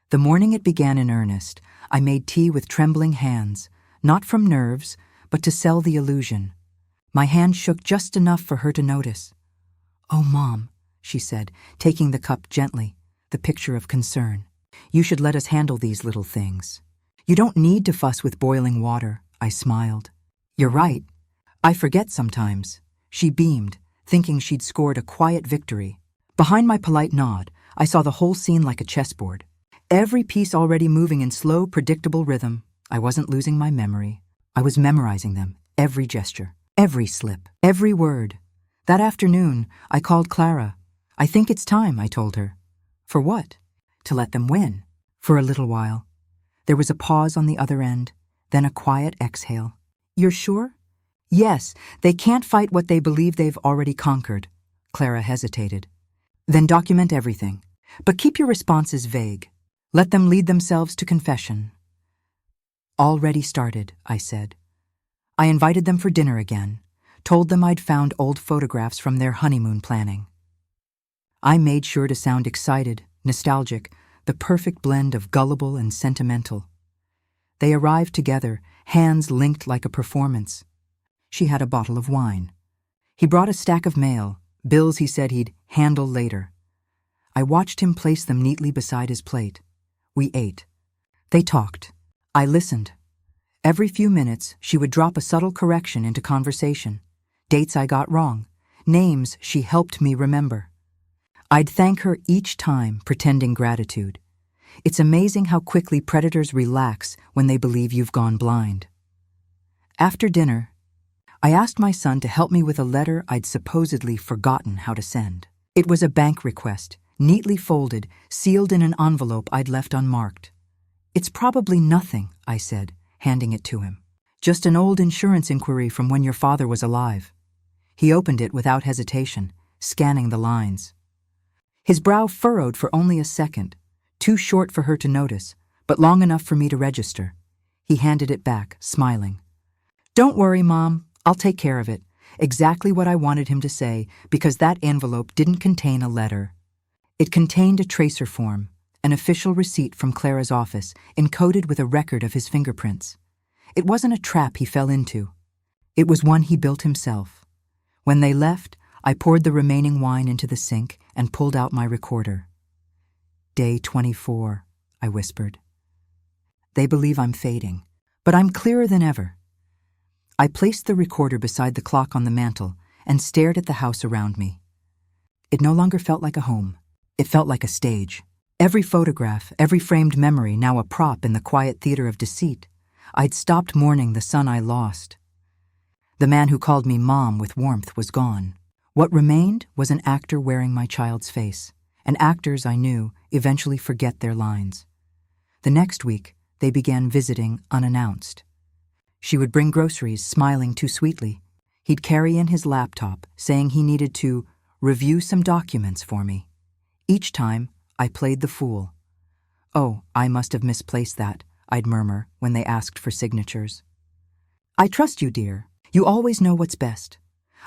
The morning it began in earnest, I made tea with trembling hands, not from nerves, but to sell the illusion. My hand shook just enough for her to notice. "Oh, Mom," she said, taking the cup gently, the picture of concern. "You should let us handle these little things. You don't need to fuss with boiling water," I smiled. "You're right. I forget sometimes." She beamed, thinking she'd scored a quiet victory. Behind my polite nod, I saw the whole scene like a chessboard. Every piece already moving in slow, predictable rhythm. I wasn't losing my memory. I was memorizing them, every gesture. Every slip, every word. That afternoon, I called Clara. "I think it's time," I told her. "For what?" "To let them win." For a little while. There was a pause on the other end, then a quiet exhale. "You're sure?" "Yes, they can't fight what they believe they've already conquered." Clara hesitated. "Then document everything. But keep your responses vague. Let them lead themselves to confession." "Already started," I said. I invited them for dinner again, told them I'd found old photographs from their honeymoon planning. I made sure to sound excited, nostalgic, the perfect blend of gullible and sentimental. They arrived together, hands linked like a performance. She had a bottle of wine. He brought a stack of mail, bills he said he'd handle later. I watched him place them neatly beside his plate. We ate. They talked. I listened. Every few minutes, she would drop a subtle correction into conversation. Dates I got wrong, names she helped me remember. I'd thank her each time, pretending gratitude. It's amazing how quickly predators relax when they believe you've gone blind. After dinner, I asked my son to help me with a letter I'd supposedly forgotten how to send. It was a bank request, neatly folded, sealed in an envelope I'd left unmarked. "It's probably nothing," I said, handing it to him. "Just an old insurance inquiry from when your father was alive." He opened it without hesitation, scanning the lines. His brow furrowed for only a second, too short for her to notice, but long enough for me to register. He handed it back, smiling. "Don't worry, Mom. I'll take care of it." Exactly what I wanted him to say, because that envelope didn't contain a letter. It contained a tracer form, an official receipt from Clara's office, encoded with a record of his fingerprints. It wasn't a trap he fell into. It was one he built himself. When they left, I poured the remaining wine into the sink and pulled out my recorder. "Day 24, I whispered. "They believe I'm fading, but I'm clearer than ever." I placed the recorder beside the clock on the mantel and stared at the house around me. It no longer felt like a home. It felt like a stage. Every photograph, every framed memory, now a prop in the quiet theater of deceit. I'd stopped mourning the son I lost. The man who called me Mom with warmth was gone. What remained was an actor wearing my child's face, and actors, I knew, eventually forget their lines. The next week, they began visiting unannounced. She would bring groceries, smiling too sweetly. He'd carry in his laptop, saying he needed to review some documents for me. Each time, I played the fool. "Oh, I must have misplaced that," I'd murmur when they asked for signatures. "I trust you, dear. You always know what's best."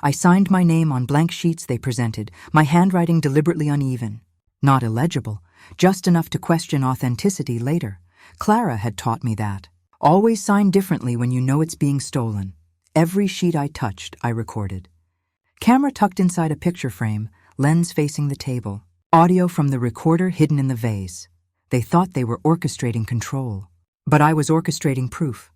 I signed my name on blank sheets they presented, my handwriting deliberately uneven. Not illegible, just enough to question authenticity later. Clara had taught me that. Always sign differently when you know it's being stolen. Every sheet I touched, I recorded. Camera tucked inside a picture frame, lens facing the table. Audio from the recorder hidden in the vase. They thought they were orchestrating control, but I was orchestrating proof.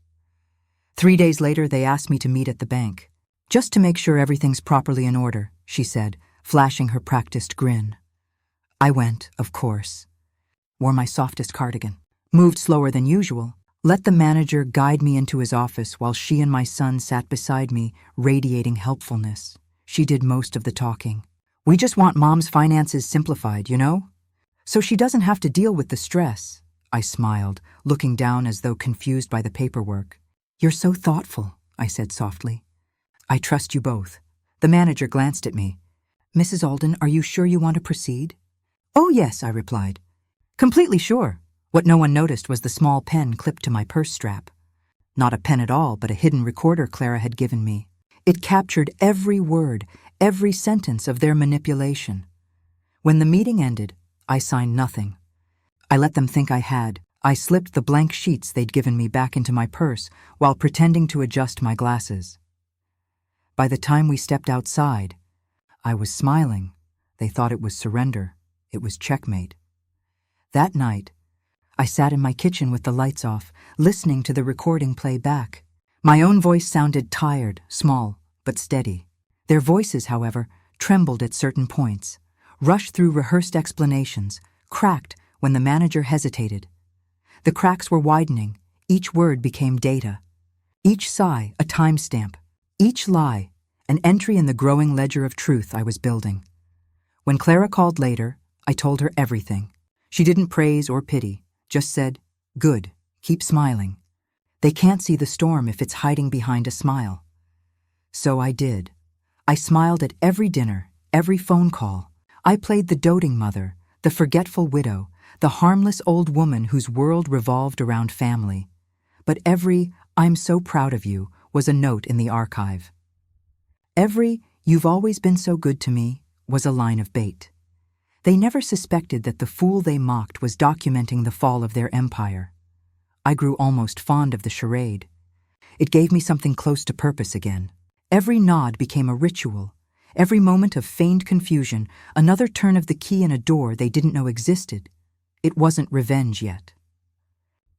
3 days later, they asked me to meet at the bank. "Just to make sure everything's properly in order," she said, flashing her practiced grin. I went, of course. Wore my softest cardigan. Moved slower than usual. Let the manager guide me into his office while she and my son sat beside me, radiating helpfulness. She did most of the talking. "We just want Mom's finances simplified, you know? So she doesn't have to deal with the stress." I smiled, looking down as though confused by the paperwork. "You're so thoughtful," I said softly. "I trust you both." The manager glanced at me. "Mrs. Alden, are you sure you want to proceed?" "Oh, yes," I replied. "Completely sure." What no one noticed was the small pen clipped to my purse strap. Not a pen at all, but a hidden recorder Clara had given me. It captured every word, every sentence of their manipulation. When the meeting ended, I signed nothing. I let them think I had. I slipped the blank sheets they'd given me back into my purse while pretending to adjust my glasses. By the time we stepped outside, I was smiling. They thought it was surrender. It was checkmate. That night, I sat in my kitchen with the lights off, listening to the recording play back. My own voice sounded tired, small, but steady. Their voices, however, trembled at certain points, rushed through rehearsed explanations, cracked when the manager hesitated. The cracks were widening. Each word became data. Each sigh, a timestamp. Each lie, an entry in the growing ledger of truth I was building. When Clara called later, I told her everything. She didn't praise or pity, just said, "Good, keep smiling. They can't see the storm if it's hiding behind a smile." So I did. I smiled at every dinner, every phone call. I played the doting mother, the forgetful widow, the harmless old woman whose world revolved around family. But every "I'm so proud of you" was a note in the archive. Every "you've always been so good to me" was a line of bait. They never suspected that the fool they mocked was documenting the fall of their empire. I grew almost fond of the charade. It gave me something close to purpose again. Every nod became a ritual. Every moment of feigned confusion, another turn of the key in a door they didn't know existed. It wasn't revenge yet.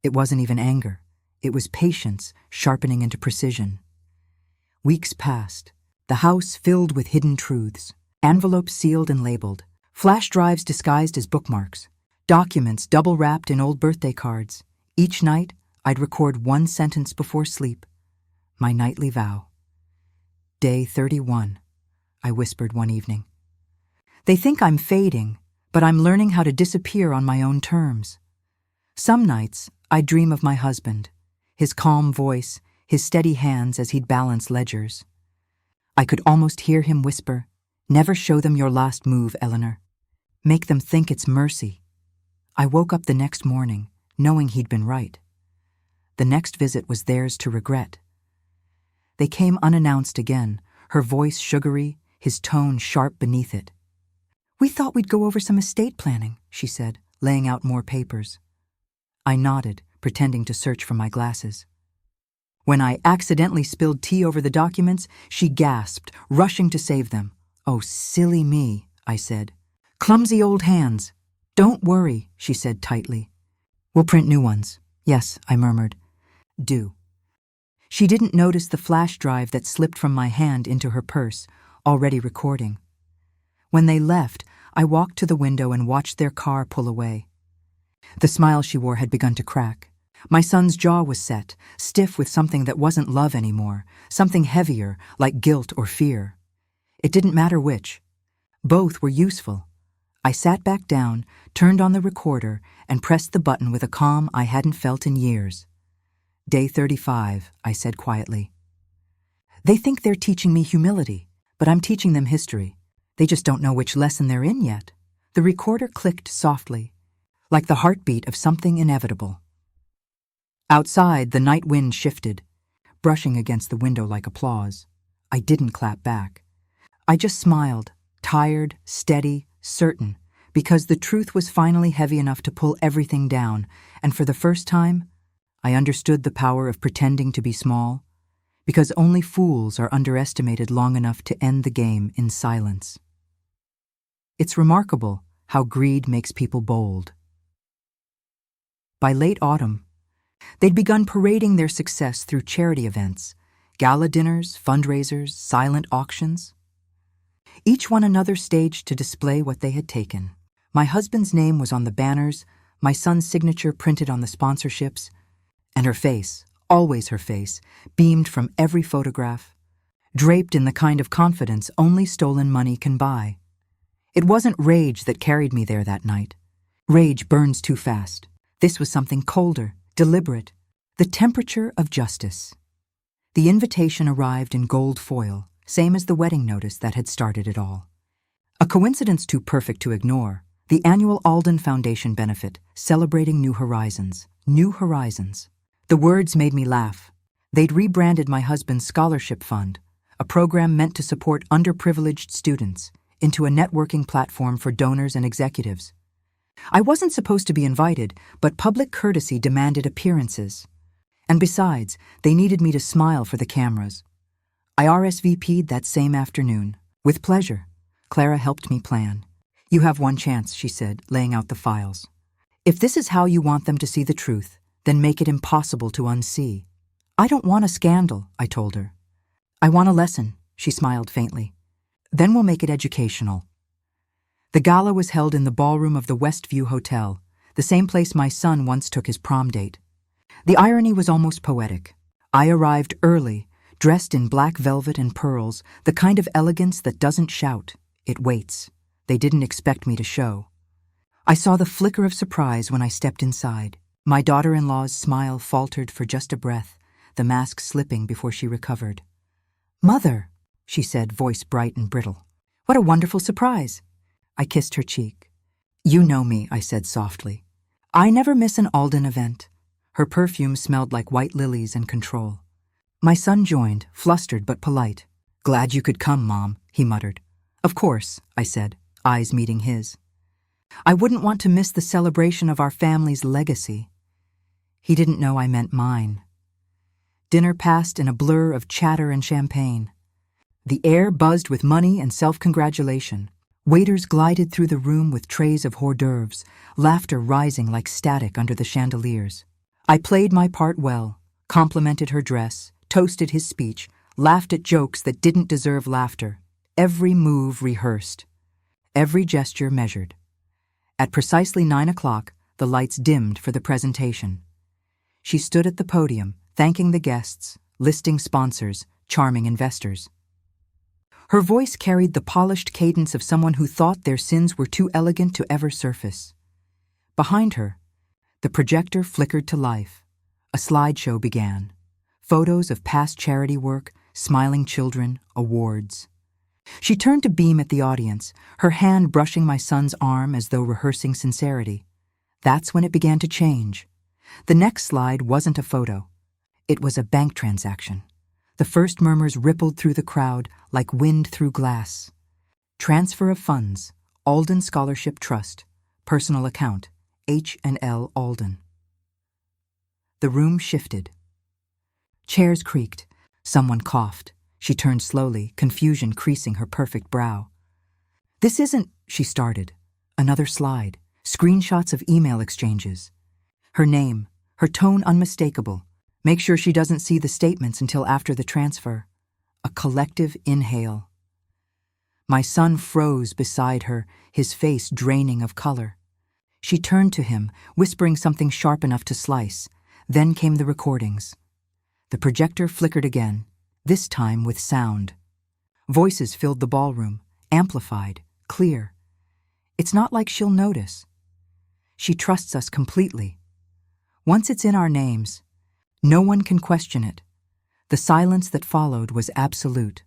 It wasn't even anger. It was patience sharpening into precision. Weeks passed, the house filled with hidden truths, envelopes sealed and labeled, flash drives disguised as bookmarks, documents double-wrapped in old birthday cards. Each night, I'd record one sentence before sleep, my nightly vow. Day 31, I whispered one evening. They think I'm fading, but I'm learning how to disappear on my own terms. Some nights, I'd dream of my husband, his calm voice, his steady hands as he'd balance ledgers. I could almost hear him whisper, "Never show them your last move, Eleanor. Make them think it's mercy." I woke up the next morning, knowing he'd been right. The next visit was theirs to regret. They came unannounced again, her voice sugary, his tone sharp beneath it. "We thought we'd go over some estate planning," she said, laying out more papers. I nodded, pretending to search for my glasses. When I accidentally spilled tea over the documents, she gasped, rushing to save them. "Oh, silly me," I said. "Clumsy old hands." "Don't worry," she said tightly. "We'll print new ones." "Yes," I murmured. "Do." She didn't notice the flash drive that slipped from my hand into her purse, already recording. When they left, I walked to the window and watched their car pull away. The smile she wore had begun to crack. My son's jaw was set, stiff with something that wasn't love anymore, something heavier, like guilt or fear. It didn't matter which. Both were useful. I sat back down, turned on the recorder, and pressed the button with a calm I hadn't felt in years. "Day 35, I said quietly. "They think they're teaching me humility, but I'm teaching them history. They just don't know which lesson they're in yet." The recorder clicked softly, like the heartbeat of something inevitable. Outside, the night wind shifted, brushing against the window like applause. I didn't clap back. I just smiled, tired, steady, certain, because the truth was finally heavy enough to pull everything down, and for the first time, I understood the power of pretending to be small, because only fools are underestimated long enough to end the game in silence. It's remarkable how greed makes people bold. By late autumn, they'd begun parading their success through charity events, gala dinners, fundraisers, silent auctions. Each one another staged to display what they had taken. My husband's name was on the banners, my son's signature printed on the sponsorships, and her face, always her face, beamed from every photograph, draped in the kind of confidence only stolen money can buy. It wasn't rage that carried me there that night. Rage burns too fast. This was something colder, deliberate, the temperature of justice. The invitation arrived in gold foil, same as the wedding notice that had started it all. A coincidence too perfect to ignore, the annual Alden Foundation benefit, celebrating New Horizons. New Horizons. The words made me laugh. They'd rebranded my husband's scholarship fund, a program meant to support underprivileged students, into a networking platform for donors and executives. I wasn't supposed to be invited, but public courtesy demanded appearances. And besides, they needed me to smile for the cameras. I RSVP'd that same afternoon. With pleasure. Clara helped me plan. "You have one chance," she said, laying out the files. "If this is how you want them to see the truth, then make it impossible to unsee." "I don't want a scandal," I told her. "I want a lesson," she smiled faintly. "Then we'll make it educational." The gala was held in the ballroom of the Westview Hotel, the same place my son once took his prom date. The irony was almost poetic. I arrived early, dressed in black velvet and pearls, the kind of elegance that doesn't shout, it waits. They didn't expect me to show. I saw the flicker of surprise when I stepped inside. My daughter-in-law's smile faltered for just a breath, the mask slipping before she recovered. "Mother," she said, voice bright and brittle. "What a wonderful surprise." I kissed her cheek. "You know me," I said softly. "I never miss an Alden event." Her perfume smelled like white lilies and control. My son joined, flustered but polite. "Glad you could come, Mom," he muttered. "Of course," I said, eyes meeting his. I wouldn't want to miss the celebration of our family's legacy. He didn't know I meant mine. Dinner passed in a blur of chatter and champagne. The air buzzed with money and self-congratulation. Waiters glided through the room with trays of hors d'oeuvres, laughter rising like static under the chandeliers. I played my part well, complimented her dress, toasted his speech, laughed at jokes that didn't deserve laughter. Every move rehearsed. Every gesture measured. At precisely 9 o'clock, the lights dimmed for the presentation. She stood at the podium, thanking the guests, listing sponsors, charming investors. Her voice carried the polished cadence of someone who thought their sins were too elegant to ever surface. Behind her, the projector flickered to life. A slideshow began. Photos of past charity work, smiling children, awards. She turned to beam at the audience, her hand brushing my son's arm as though rehearsing sincerity. That's when it began to change. The next slide wasn't a photo. It was a bank transaction. The first murmurs rippled through the crowd like wind through glass. Transfer of funds, Alden Scholarship Trust, personal account, H&L Alden. The room shifted. Chairs creaked. Someone coughed. She turned slowly, confusion creasing her perfect brow. "This isn't," she started. Another slide. Screenshots of email exchanges. Her name, her tone unmistakable. Make sure she doesn't see the statements until after the transfer. A collective inhale. My son froze beside her, his face draining of color. She turned to him, whispering something sharp enough to slice. Then came the recordings. The projector flickered again, this time with sound. Voices filled the ballroom, amplified, clear. It's not like she'll notice. She trusts us completely. Once it's in our names, no one can question it. The silence that followed was absolute.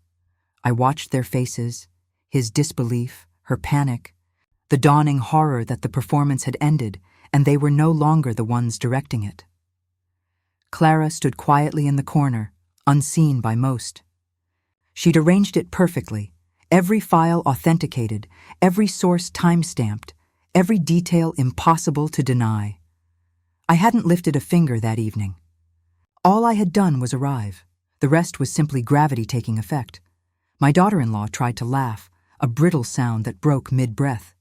I watched their faces, his disbelief, her panic, the dawning horror that the performance had ended and they were no longer the ones directing it. Clara stood quietly in the corner, unseen by most. She'd arranged it perfectly, every file authenticated, every source time-stamped, every detail impossible to deny. I hadn't lifted a finger that evening. All I had done was arrive. The rest was simply gravity taking effect. My daughter-in-law tried to laugh, a brittle sound that broke mid-breath.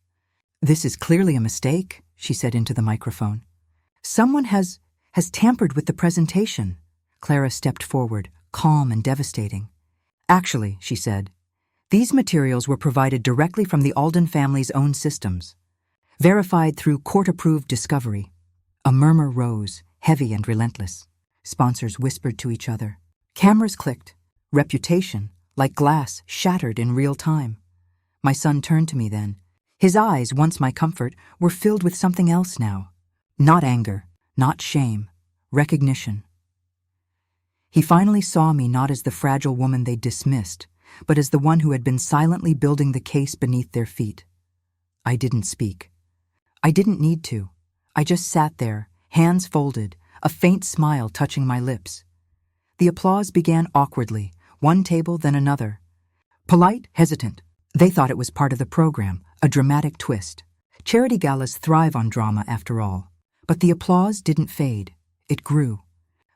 "This is clearly a mistake," she said into the microphone. "Someone has tampered with the presentation." Clara stepped forward, calm and devastating. "Actually," she said, "these materials were provided directly from the Alden family's own systems, verified through court-approved discovery." A murmur rose, heavy and relentless. Sponsors whispered to each other. Cameras clicked. Reputation, like glass, shattered in real time. My son turned to me then. His eyes, once my comfort, were filled with something else now. Not anger, not shame, recognition. He finally saw me not as the fragile woman they'd dismissed, but as the one who had been silently building the case beneath their feet. I didn't speak. I didn't need to. I just sat there, hands folded, a faint smile touching my lips. The applause began awkwardly, one table then another. Polite, hesitant. They thought it was part of the program, a dramatic twist. Charity galas thrive on drama, after all. But the applause didn't fade. It grew.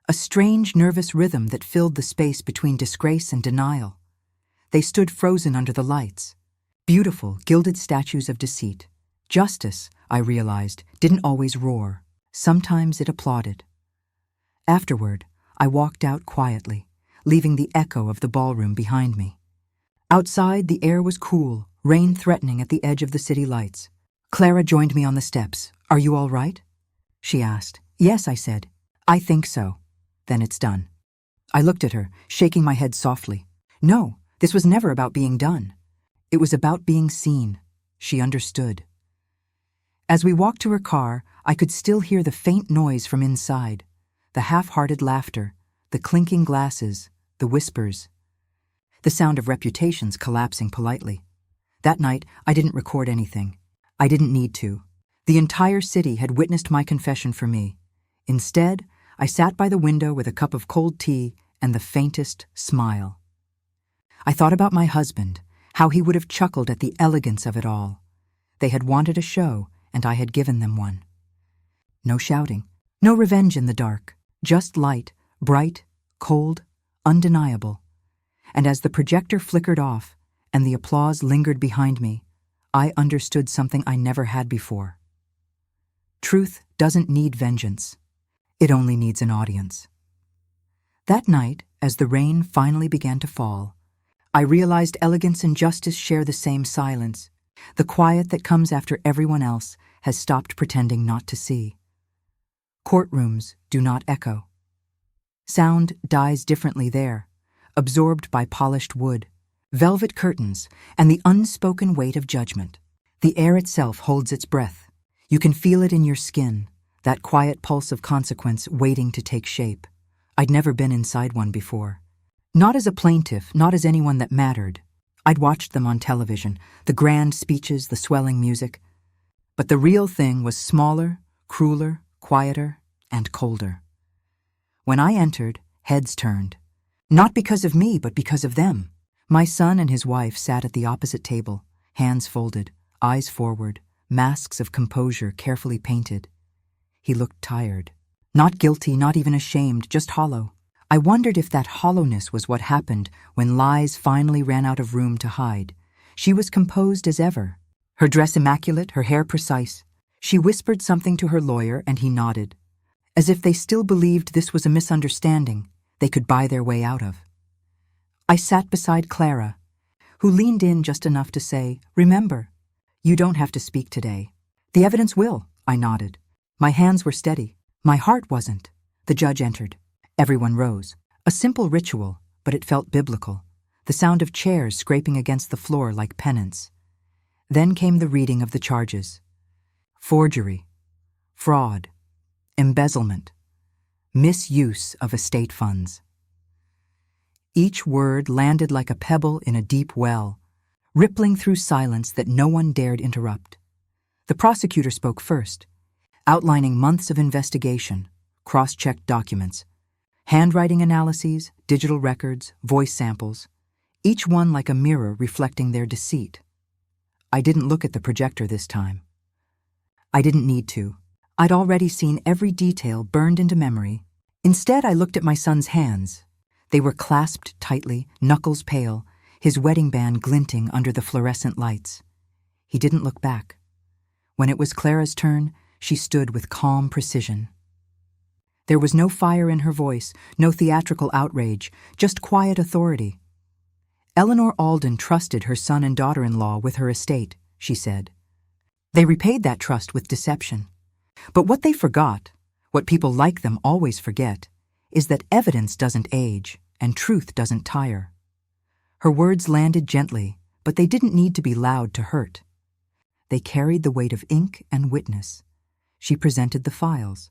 A strange, nervous rhythm that filled the space between disgrace and denial. They stood frozen under the lights. Beautiful, gilded statues of deceit. Justice, I realized, didn't always roar. Sometimes it applauded. Afterward, I walked out quietly, leaving the echo of the ballroom behind me. Outside, the air was cool, rain threatening at the edge of the city lights. Clara joined me on the steps. "Are you all right?" she asked. "Yes," I said. "I think so." "Then it's done." I looked at her, shaking my head softly. No, this was never about being done. It was about being seen. She understood. As we walked to her car, I could still hear the faint noise from inside. The half-hearted laughter, the clinking glasses, the whispers. The sound of reputations collapsing politely. That night, I didn't record anything. I didn't need to. The entire city had witnessed my confession for me. Instead, I sat by the window with a cup of cold tea and the faintest smile. I thought about my husband, how he would have chuckled at the elegance of it all. They had wanted a show, and I had given them one. No shouting, no revenge in the dark, just light, bright, cold, undeniable. And as the projector flickered off and the applause lingered behind me, I understood something I never had before. Truth doesn't need vengeance. It only needs an audience. That night, as the rain finally began to fall, I realized elegance and justice share the same silence. The quiet that comes after everyone else has stopped pretending not to see. Courtrooms do not echo. Sound dies differently there, absorbed by polished wood, velvet curtains, and the unspoken weight of judgment. The air itself holds its breath. You can feel it in your skin, that quiet pulse of consequence waiting to take shape. I'd never been inside one before. Not as a plaintiff, not as anyone that mattered. I'd watched them on television, the grand speeches, the swelling music. But the real thing was smaller, crueler, quieter, and colder. When I entered, heads turned. Not because of me, but because of them. My son and his wife sat at the opposite table, hands folded, eyes forward, masks of composure carefully painted. He looked tired. Not guilty, not even ashamed, just hollow. I wondered if that hollowness was what happened when lies finally ran out of room to hide. She was composed as ever, her dress immaculate, her hair precise. She whispered something to her lawyer and he nodded, as if they still believed this was a misunderstanding they could buy their way out of. I sat beside Clara, who leaned in just enough to say, "Remember, you don't have to speak today. The evidence will," I nodded. My hands were steady. My heart wasn't. The judge entered. Everyone rose. A simple ritual, but it felt biblical. The sound of chairs scraping against the floor like penance. Then came the reading of the charges. Forgery, fraud, embezzlement, misuse of estate funds. Each word landed like a pebble in a deep well, rippling through silence that no one dared interrupt. The prosecutor spoke first, outlining months of investigation, cross-checked documents, handwriting analyses, digital records, voice samples, each one like a mirror reflecting their deceit. I didn't look at the projector this time. I didn't need to. I'd already seen every detail burned into memory. Instead, I looked at my son's hands. They were clasped tightly, knuckles pale, his wedding band glinting under the fluorescent lights. He didn't look back. When it was Clara's turn, she stood with calm precision. There was no fire in her voice, no theatrical outrage, just quiet authority. Eleanor Alden trusted her son and daughter-in-law with her estate, she said. They repaid that trust with deception. But what they forgot, what people like them always forget, is that evidence doesn't age and truth doesn't tire. Her words landed gently, but they didn't need to be loud to hurt. They carried the weight of ink and witness. She presented the files,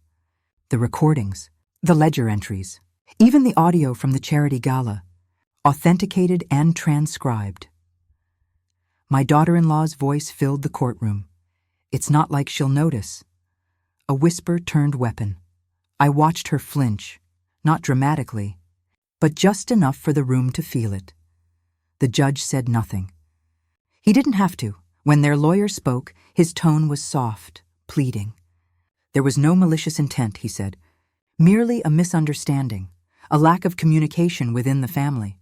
the recordings, the ledger entries, even the audio from the charity gala, authenticated and transcribed. My daughter-in-law's voice filled the courtroom. It's not like she'll notice. A whisper turned weapon. I watched her flinch, not dramatically, but just enough for the room to feel it. The judge said nothing. He didn't have to. When their lawyer spoke, his tone was soft, pleading. There was no malicious intent, he said. Merely a misunderstanding, a lack of communication within the family.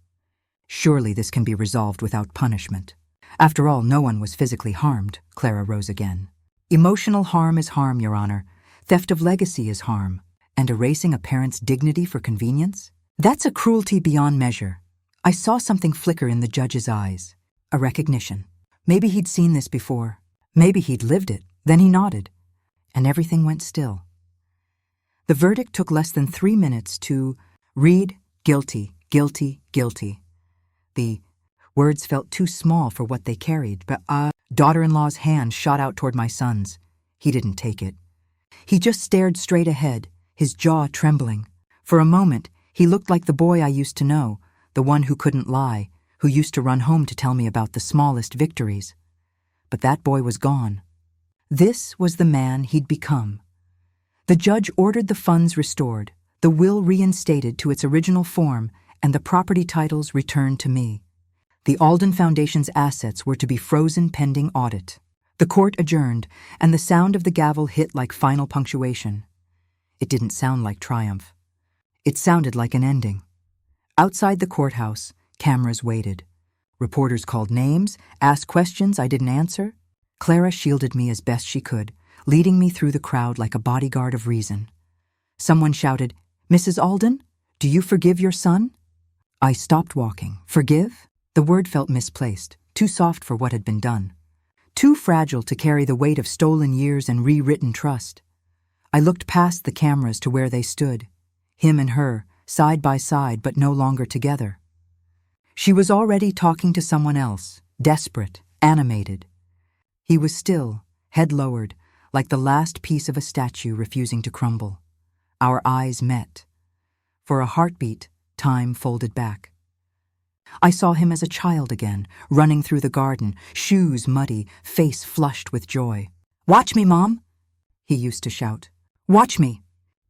Surely this can be resolved without punishment. After all, no one was physically harmed. Clara rose again. Emotional harm is harm, Your Honor. Theft of legacy is harm. And erasing a parent's dignity for convenience? That's a cruelty beyond measure. I saw something flicker in the judge's eyes. A recognition. Maybe he'd seen this before. Maybe he'd lived it. Then he nodded. And everything went still. The verdict took less than 3 minutes to read guilty, guilty, guilty. The words felt too small for what they carried, but daughter-in-law's hand shot out toward my son's. He didn't take it. He just stared straight ahead, his jaw trembling. For a moment, he looked like the boy I used to know, the one who couldn't lie, who used to run home to tell me about the smallest victories. But that boy was gone. This was the man he'd become. The judge ordered the funds restored, the will reinstated to its original form, and the property titles returned to me. The Alden Foundation's assets were to be frozen pending audit. The court adjourned, and the sound of the gavel hit like final punctuation. It didn't sound like triumph. It sounded like an ending. Outside the courthouse, cameras waited. Reporters called names, asked questions I didn't answer. Clara shielded me as best she could, leading me through the crowd like a bodyguard of reason. Someone shouted, "Mrs. Alden, do you forgive your son?" I stopped walking. Forgive? The word felt misplaced, too soft for what had been done. Too fragile to carry the weight of stolen years and rewritten trust. I looked past the cameras to where they stood, him and her, side by side but no longer together. She was already talking to someone else, desperate, animated. He was still, head lowered, like the last piece of a statue refusing to crumble. Our eyes met. For a heartbeat, time folded back. I saw him as a child again, running through the garden, shoes muddy, face flushed with joy. "Watch me, Mom!" he used to shout. "Watch me!"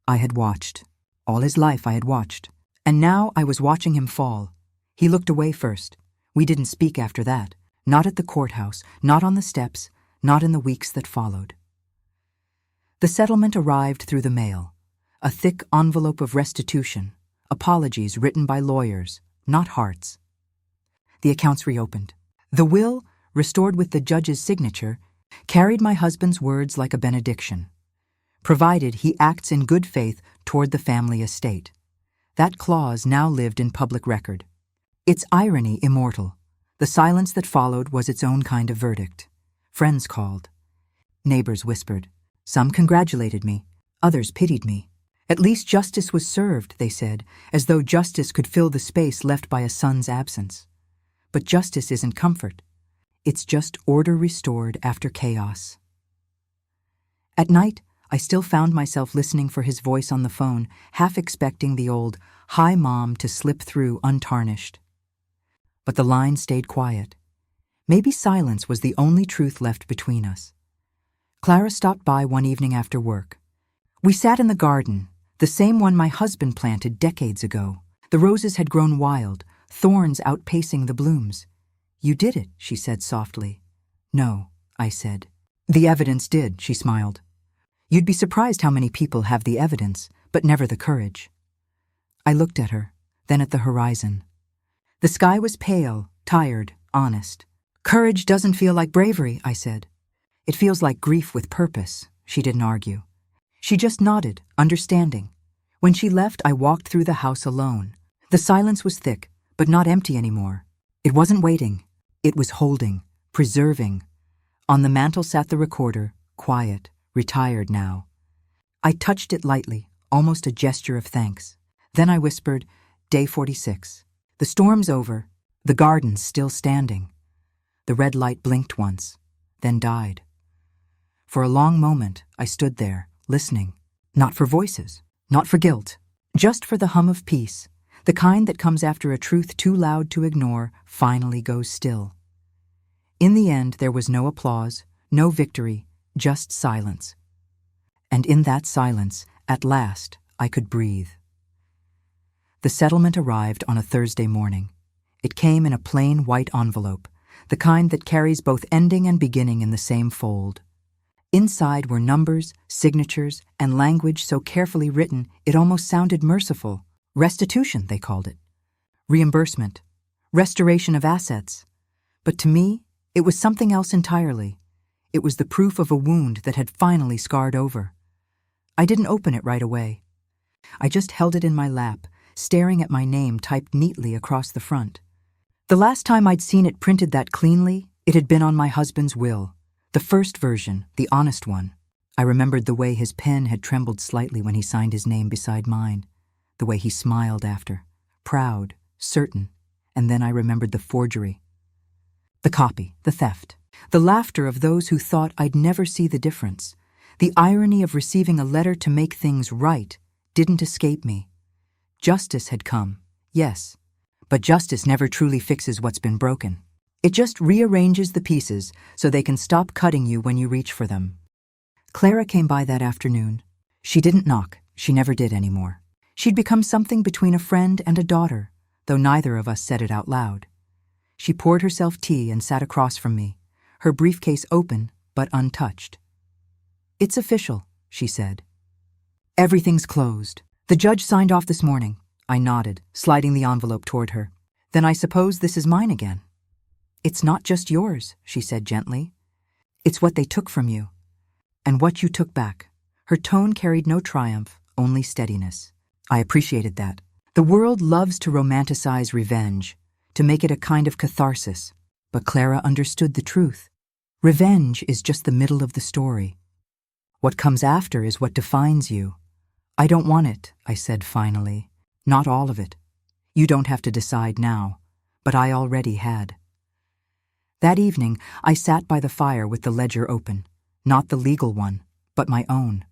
I had watched. All his life I had watched. And now I was watching him fall. He looked away first. We didn't speak after that. Not at the courthouse, not on the steps, not in the weeks that followed. The settlement arrived through the mail. A thick envelope of restitution, apologies written by lawyers, not hearts. The accounts reopened. The will, restored with the judge's signature, carried my husband's words like a benediction. Provided he acts in good faith toward the family estate. That clause now lived in public record. Its irony immortal. The silence that followed was its own kind of verdict. Friends called. Neighbors whispered. Some congratulated me. Others pitied me. At least justice was served, they said, as though justice could fill the space left by a son's absence. But justice isn't comfort. It's just order restored after chaos. At night, I still found myself listening for his voice on the phone, half expecting the old, "Hi, Mom," to slip through untarnished. But the line stayed quiet. Maybe silence was the only truth left between us. Clara stopped by one evening after work. We sat in the garden, the same one my husband planted decades ago. The roses had grown wild, thorns outpacing the blooms. "You did it," she said softly. "No," I said. "The evidence did," she smiled. "You'd be surprised how many people have the evidence, but never the courage." I looked at her, then at the horizon. The sky was pale, tired, honest. "Courage doesn't feel like bravery," I said. "It feels like grief with purpose." She didn't argue. She just nodded, understanding. When she left, I walked through the house alone. The silence was thick, but not empty anymore. It wasn't waiting. It was holding, preserving. On the mantel sat the recorder, quiet, retired now. I touched it lightly, almost a gesture of thanks. Then I whispered, "Day 46. The storm's over. The garden's still standing." The red light blinked once, then died. For a long moment, I stood there, listening. Not for voices, not for guilt, just for the hum of peace, the kind that comes after a truth too loud to ignore finally goes still. In the end, there was no applause, no victory, just silence. And in that silence, at last, I could breathe. The settlement arrived on a Thursday morning. It came in a plain white envelope, the kind that carries both ending and beginning in the same fold. Inside were numbers, signatures, and language so carefully written it almost sounded merciful. Restitution, they called it. Reimbursement. Restoration of assets. But to me, it was something else entirely. It was the proof of a wound that had finally scarred over. I didn't open it right away. I just held it in my lap, staring at my name typed neatly across the front. The last time I'd seen it printed that cleanly, it had been on my husband's will. The first version, the honest one. I remembered the way his pen had trembled slightly when he signed his name beside mine, the way he smiled after, proud, certain, and then I remembered the forgery. The copy, the theft, the laughter of those who thought I'd never see the difference. The irony of receiving a letter to make things right didn't escape me. Justice had come, yes, but justice never truly fixes what's been broken. It just rearranges the pieces so they can stop cutting you when you reach for them. Clara came by that afternoon. She didn't knock. She never did anymore. She'd become something between a friend and a daughter, though neither of us said it out loud. She poured herself tea and sat across from me, her briefcase open, but untouched. "It's official," she said. "Everything's closed. The judge signed off this morning." I nodded, sliding the envelope toward her. "Then I suppose this is mine again." "It's not just yours," she said gently. "It's what they took from you. And what you took back." Her tone carried no triumph, only steadiness. I appreciated that. The world loves to romanticize revenge, to make it a kind of catharsis. But Clara understood the truth. Revenge is just the middle of the story. What comes after is what defines you. "I don't want it," I said finally. "Not all of it. You don't have to decide now, but I already had." That evening, I sat by the fire with the ledger open, not the legal one, but my own.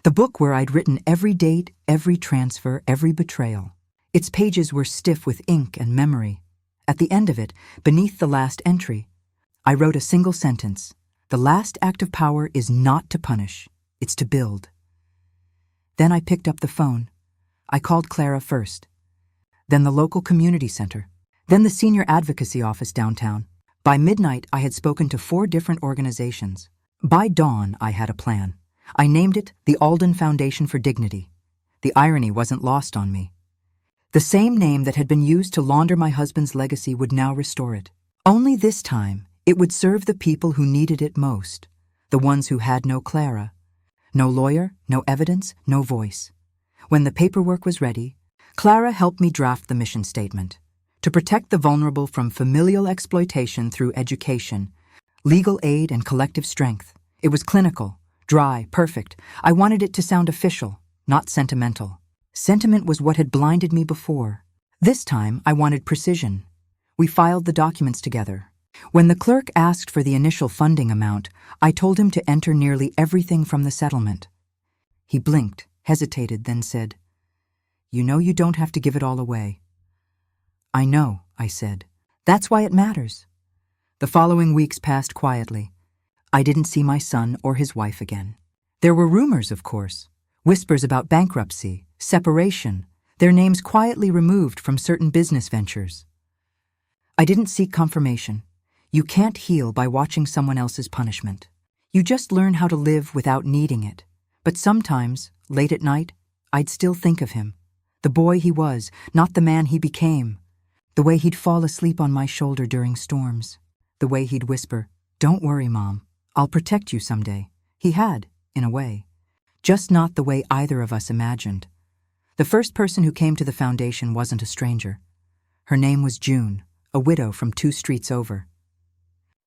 The book where I'd written every date, every transfer, every betrayal. Its pages were stiff with ink and memory. At the end of it, beneath the last entry, I wrote a single sentence. "The last act of power is not to punish, it's to build." Then I picked up the phone. I called Clara first, then the local community center, then the senior advocacy office downtown. By midnight, I had spoken to 4 different organizations. By dawn, I had a plan. I named it the Alden Foundation for Dignity. The irony wasn't lost on me. The same name that had been used to launder my husband's legacy would now restore it. Only this time, it would serve the people who needed it most, the ones who had no Clara. No lawyer, no evidence, no voice. When the paperwork was ready, Clara helped me draft the mission statement. To protect the vulnerable from familial exploitation through education, legal aid, and collective strength. It was clinical, dry, perfect. I wanted it to sound official, not sentimental. Sentiment was what had blinded me before. This time, I wanted precision. We filed the documents together. When the clerk asked for the initial funding amount, I told him to enter nearly everything from the settlement. He blinked, hesitated, then said, "You know you don't have to give it all away." "I know," I said. "That's why it matters." The following weeks passed quietly. I didn't see my son or his wife again. There were rumors, of course. Whispers about bankruptcy, separation, their names quietly removed from certain business ventures. I didn't seek confirmation. You can't heal by watching someone else's punishment. You just learn how to live without needing it. But sometimes, late at night, I'd still think of him. The boy he was, not the man he became. The way he'd fall asleep on my shoulder during storms. The way he'd whisper, "Don't worry, Mom. I'll protect you someday." He had, in a way. Just not the way either of us imagined. The first person who came to the foundation wasn't a stranger. Her name was June, a widow from 2 streets over.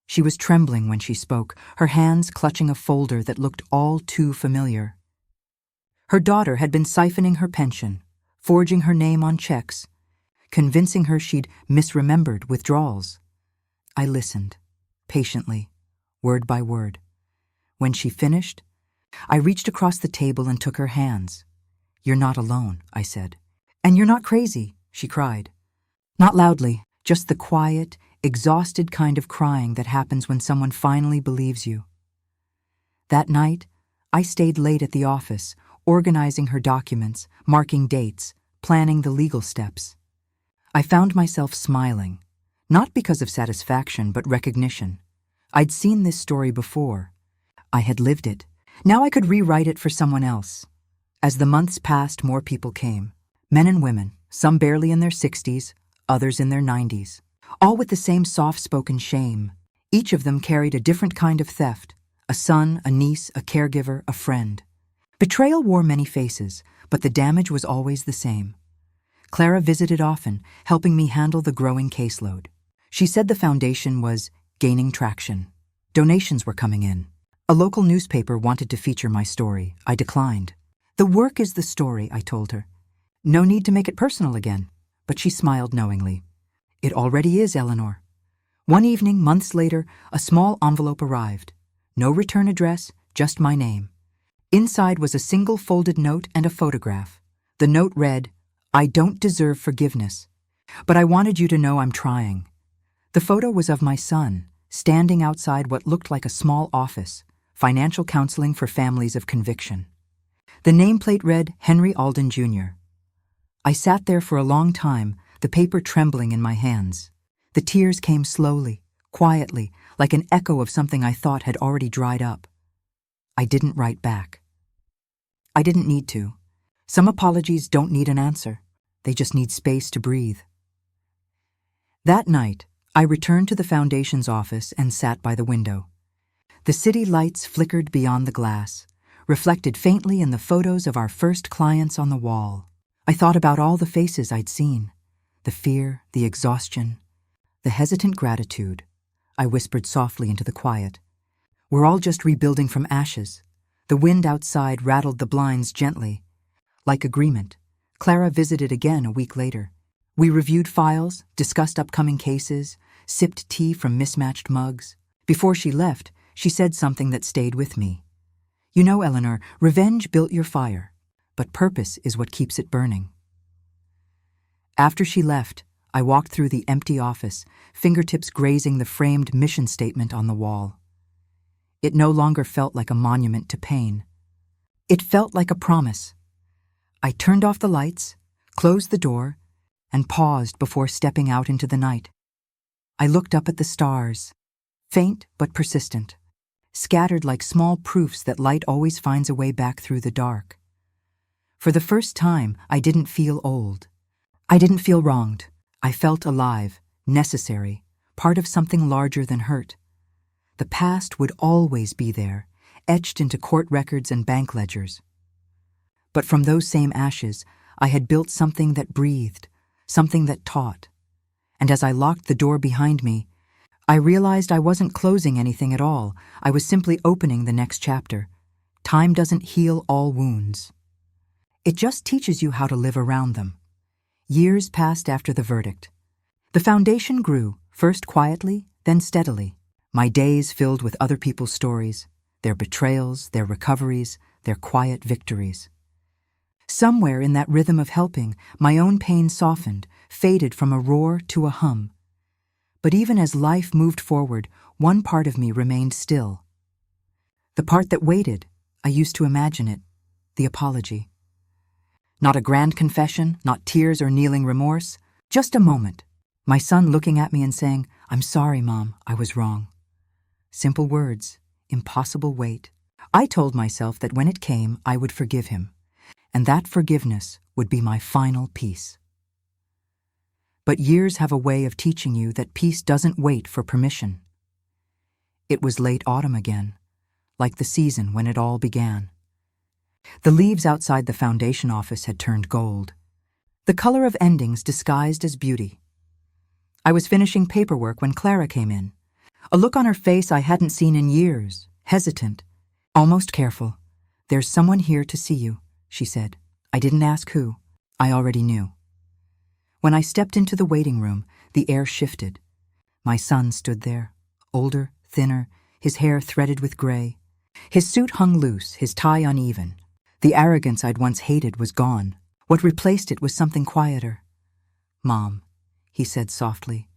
She was trembling when she spoke, her hands clutching a folder that looked all too familiar. Her daughter had been siphoning her pension, forging her name on checks, convincing her she'd misremembered withdrawals. I listened, patiently, word by word. When she finished, I reached across the table and took her hands. "You're not alone," I said. "And you're not crazy," she cried. Not loudly, just the quiet, exhausted kind of crying that happens when someone finally believes you. That night, I stayed late at the office, organizing her documents, marking dates, planning the legal steps. I found myself smiling, not because of satisfaction, but recognition. I'd seen this story before. I had lived it. Now I could rewrite it for someone else. As the months passed, more people came. Men and women, some barely in their 60s, others in their 90s. All with the same soft-spoken shame. Each of them carried a different kind of theft. A son, a niece, a caregiver, a friend. Betrayal wore many faces, but the damage was always the same. Clara visited often, helping me handle the growing caseload. She said the foundation was gaining traction. Donations were coming in. A local newspaper wanted to feature my story. I declined. "The work is the story," I told her. "No need to make it personal again." But she smiled knowingly. "It already is, Eleanor." One evening, months later, a small envelope arrived. No return address, just my name. Inside was a single folded note and a photograph. The note read, "I don't deserve forgiveness, but I wanted you to know I'm trying." The photo was of my son, standing outside what looked like a small office, financial counseling for families of conviction. The nameplate read, Henry Alden, Jr. I sat there for a long time, the paper trembling in my hands. The tears came slowly, quietly, like an echo of something I thought had already dried up. I didn't write back. I didn't need to. Some apologies don't need an answer. They just need space to breathe. That night, I returned to the Foundation's office and sat by the window. The city lights flickered beyond the glass, reflected faintly in the photos of our first clients on the wall. I thought about all the faces I'd seen, the fear, the exhaustion, the hesitant gratitude. I whispered softly into the quiet. We're all just rebuilding from ashes. The wind outside rattled the blinds gently. Like agreement, Clara visited again a week later. We reviewed files, discussed upcoming cases, sipped tea from mismatched mugs. Before she left, she said something that stayed with me. You know, Eleanor, revenge built your fire, but purpose is what keeps it burning. After she left, I walked through the empty office, fingertips grazing the framed mission statement on the wall. It no longer felt like a monument to pain. It felt like a promise. I turned off the lights, closed the door, and paused before stepping out into the night. I looked up at the stars, faint but persistent, scattered like small proofs that light always finds a way back through the dark. For the first time, I didn't feel old. I didn't feel wronged. I felt alive, necessary, part of something larger than hurt. The past would always be there, etched into court records and bank ledgers. But from those same ashes, I had built something that breathed, something that taught. And as I locked the door behind me, I realized I wasn't closing anything at all. I was simply opening the next chapter. Time doesn't heal all wounds. It just teaches you how to live around them. Years passed after the verdict. The Foundation grew, first quietly, then steadily. My days filled with other people's stories, their betrayals, their recoveries, their quiet victories. Somewhere in that rhythm of helping, my own pain softened, faded from a roar to a hum. But even as life moved forward, one part of me remained still. The part that waited, I used to imagine it, the apology. Not a grand confession, not tears or kneeling remorse, just a moment. My son looking at me and saying, "I'm sorry, Mom, I was wrong." Simple words, impossible weight. I told myself that when it came, I would forgive him, and that forgiveness would be my final peace. But years have a way of teaching you that peace doesn't wait for permission. It was late autumn again, like the season when it all began. The leaves outside the Foundation office had turned gold, the color of endings disguised as beauty. I was finishing paperwork when Clara came in, a look on her face I hadn't seen in years, hesitant, almost careful. "There's someone here to see you," she said. I didn't ask who. I already knew. When I stepped into the waiting room, the air shifted. My son stood there, older, thinner, his hair threaded with gray. His suit hung loose, his tie uneven. The arrogance I'd once hated was gone. What replaced it was something quieter. "Mom," he said softly.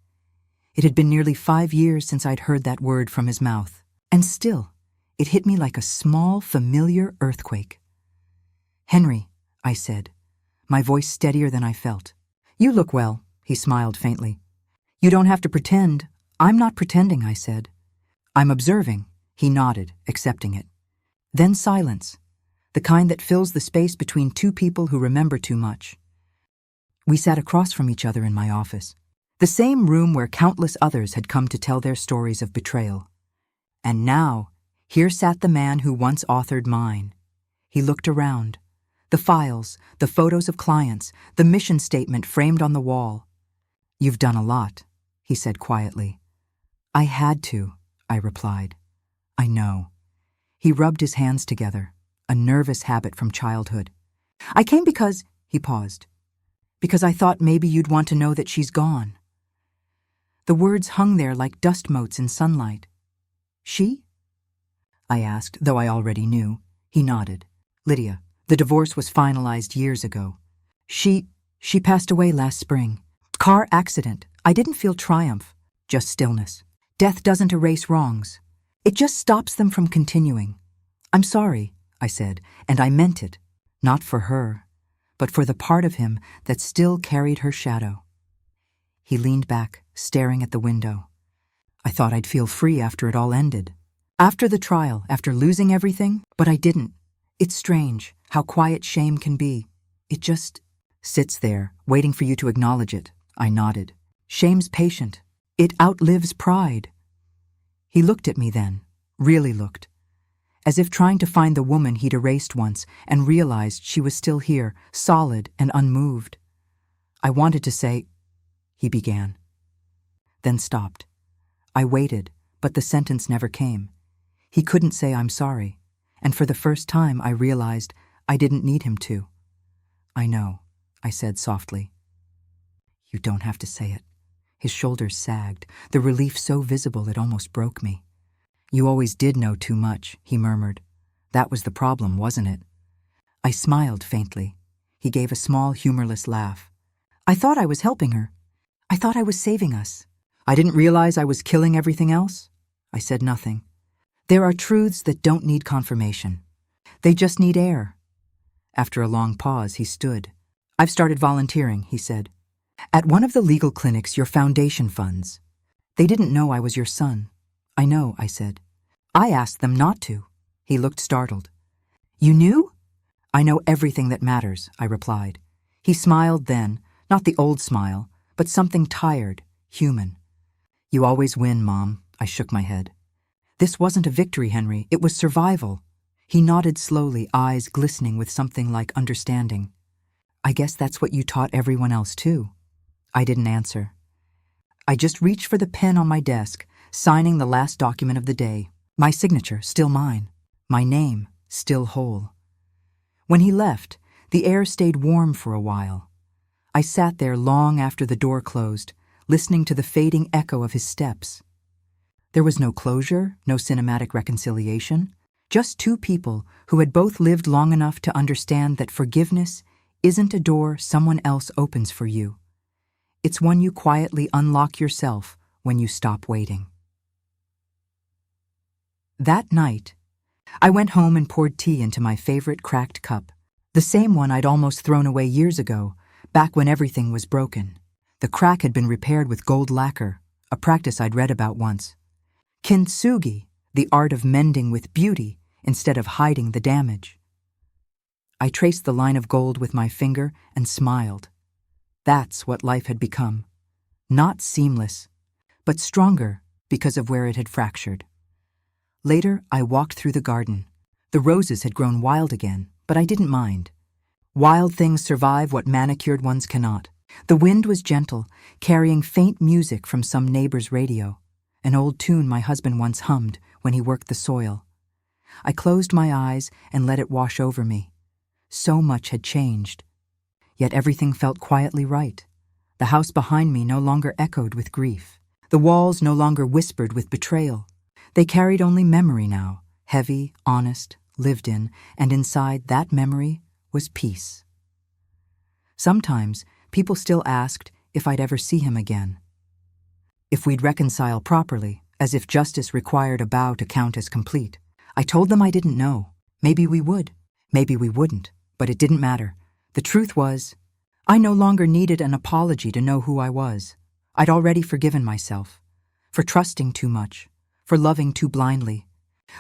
It had been nearly 5 years since I'd heard that word from his mouth, and still, it hit me like a small, familiar earthquake. "Henry," I said, my voice steadier than I felt. "You look well," he smiled faintly. "You don't have to pretend." "I'm not pretending," I said. "I'm observing." He nodded, accepting it. Then silence, the kind that fills the space between two people who remember too much. We sat across from each other in my office, the same room where countless others had come to tell their stories of betrayal. And now, here sat the man who once authored mine. He looked around. The files, the photos of clients, the mission statement framed on the wall. "You've done a lot," he said quietly. "I had to," I replied. "I know." He rubbed his hands together, a nervous habit from childhood. "I came because," he paused, "because I thought maybe you'd want to know that she's gone." The words hung there like dust motes in sunlight. "She?" I asked, though I already knew. He nodded. "Lydia. The divorce was finalized years ago. She passed away last spring. Car accident. I didn't feel triumph, just stillness. Death doesn't erase wrongs. It just stops them from continuing. I'm sorry," I said, and I meant it. Not for her, but for the part of him that still carried her shadow. He leaned back, staring at the window. I thought I'd feel free after it all ended. After the trial, after losing everything, but I didn't. It's strange how quiet shame can be. It just sits there, waiting for you to acknowledge it. I nodded. Shame's patient. It outlives pride. He looked at me then, really looked, as if trying to find the woman he'd erased once and realized she was still here, solid and unmoved. I wanted to say, he began, then stopped. I waited, but the sentence never came. He couldn't say I'm sorry, and for the first time I realized I didn't need him to. I know, I said softly. You don't have to say it. His shoulders sagged, the relief so visible it almost broke me. You always did know too much, he murmured. That was the problem, wasn't it? I smiled faintly. He gave a small, humorless laugh. I thought I was helping her. I thought I was saving us. I didn't realize I was killing everything else. I said nothing. There are truths that don't need confirmation. They just need air. After a long pause, he stood. I've started volunteering, he said. At one of the legal clinics your foundation funds. They didn't know I was your son. I know, I said. I asked them not to. He looked startled. You knew? I know everything that matters, I replied. He smiled then, not the old smile, but something tired, human. You always win, Mom, I shook my head. This wasn't a victory, Henry, it was survival. He nodded slowly, eyes glistening with something like understanding. I guess that's what you taught everyone else too. I didn't answer. I just reached for the pen on my desk, signing the last document of the day. My signature, still mine. My name, still whole. When he left, the air stayed warm for a while. I sat there long after the door closed, listening to the fading echo of his steps. There was no closure, no cinematic reconciliation, just two people who had both lived long enough to understand that forgiveness isn't a door someone else opens for you. It's one you quietly unlock yourself when you stop waiting. That night, I went home and poured tea into my favorite cracked cup, the same one I'd almost thrown away years ago, back when everything was broken. The crack had been repaired with gold lacquer, a practice I'd read about once. Kintsugi, the art of mending with beauty instead of hiding the damage. I traced the line of gold with my finger and smiled. That's what life had become. Not seamless, but stronger because of where it had fractured. Later, I walked through the garden. The roses had grown wild again, but I didn't mind. Wild things survive what manicured ones cannot. The wind was gentle, carrying faint music from some neighbor's radio, an old tune my husband once hummed when he worked the soil. I closed my eyes and let it wash over me. So much had changed. Yet everything felt quietly right. The house behind me no longer echoed with grief. The walls no longer whispered with betrayal. They carried only memory now, heavy, honest, lived in, and inside that memory was peace. Sometimes people still asked if I'd ever see him again. If we'd reconcile properly, as if justice required a bow to count as complete. I told them I didn't know. Maybe we would, maybe we wouldn't, but it didn't matter. The truth was, I no longer needed an apology to know who I was. I'd already forgiven myself for trusting too much, for loving too blindly,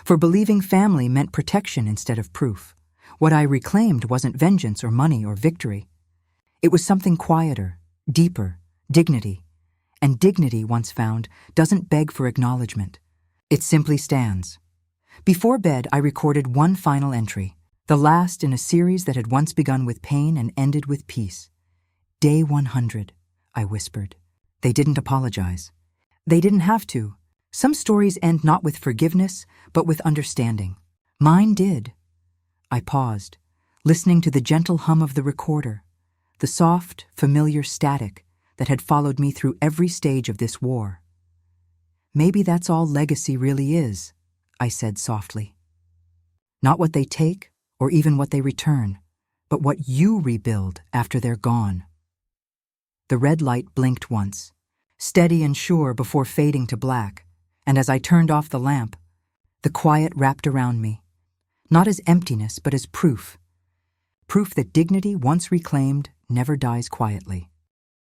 for believing family meant protection instead of proof. What I reclaimed wasn't vengeance or money or victory. It was something quieter, deeper, dignity. And dignity, once found, doesn't beg for acknowledgement. It simply stands. Before bed, I recorded one final entry, the last in a series that had once begun with pain and ended with peace. Day 100, I whispered. They didn't apologize. They didn't have to. Some stories end not with forgiveness, but with understanding. Mine did. I paused, listening to the gentle hum of the recorder, the soft, familiar static that had followed me through every stage of this war. Maybe that's all legacy really is, I said softly. Not what they take, or even what they return, but what you rebuild after they're gone. The red light blinked once, steady and sure before fading to black, and as I turned off the lamp, the quiet wrapped around me, not as emptiness but as proof. Proof that dignity once reclaimed never dies quietly.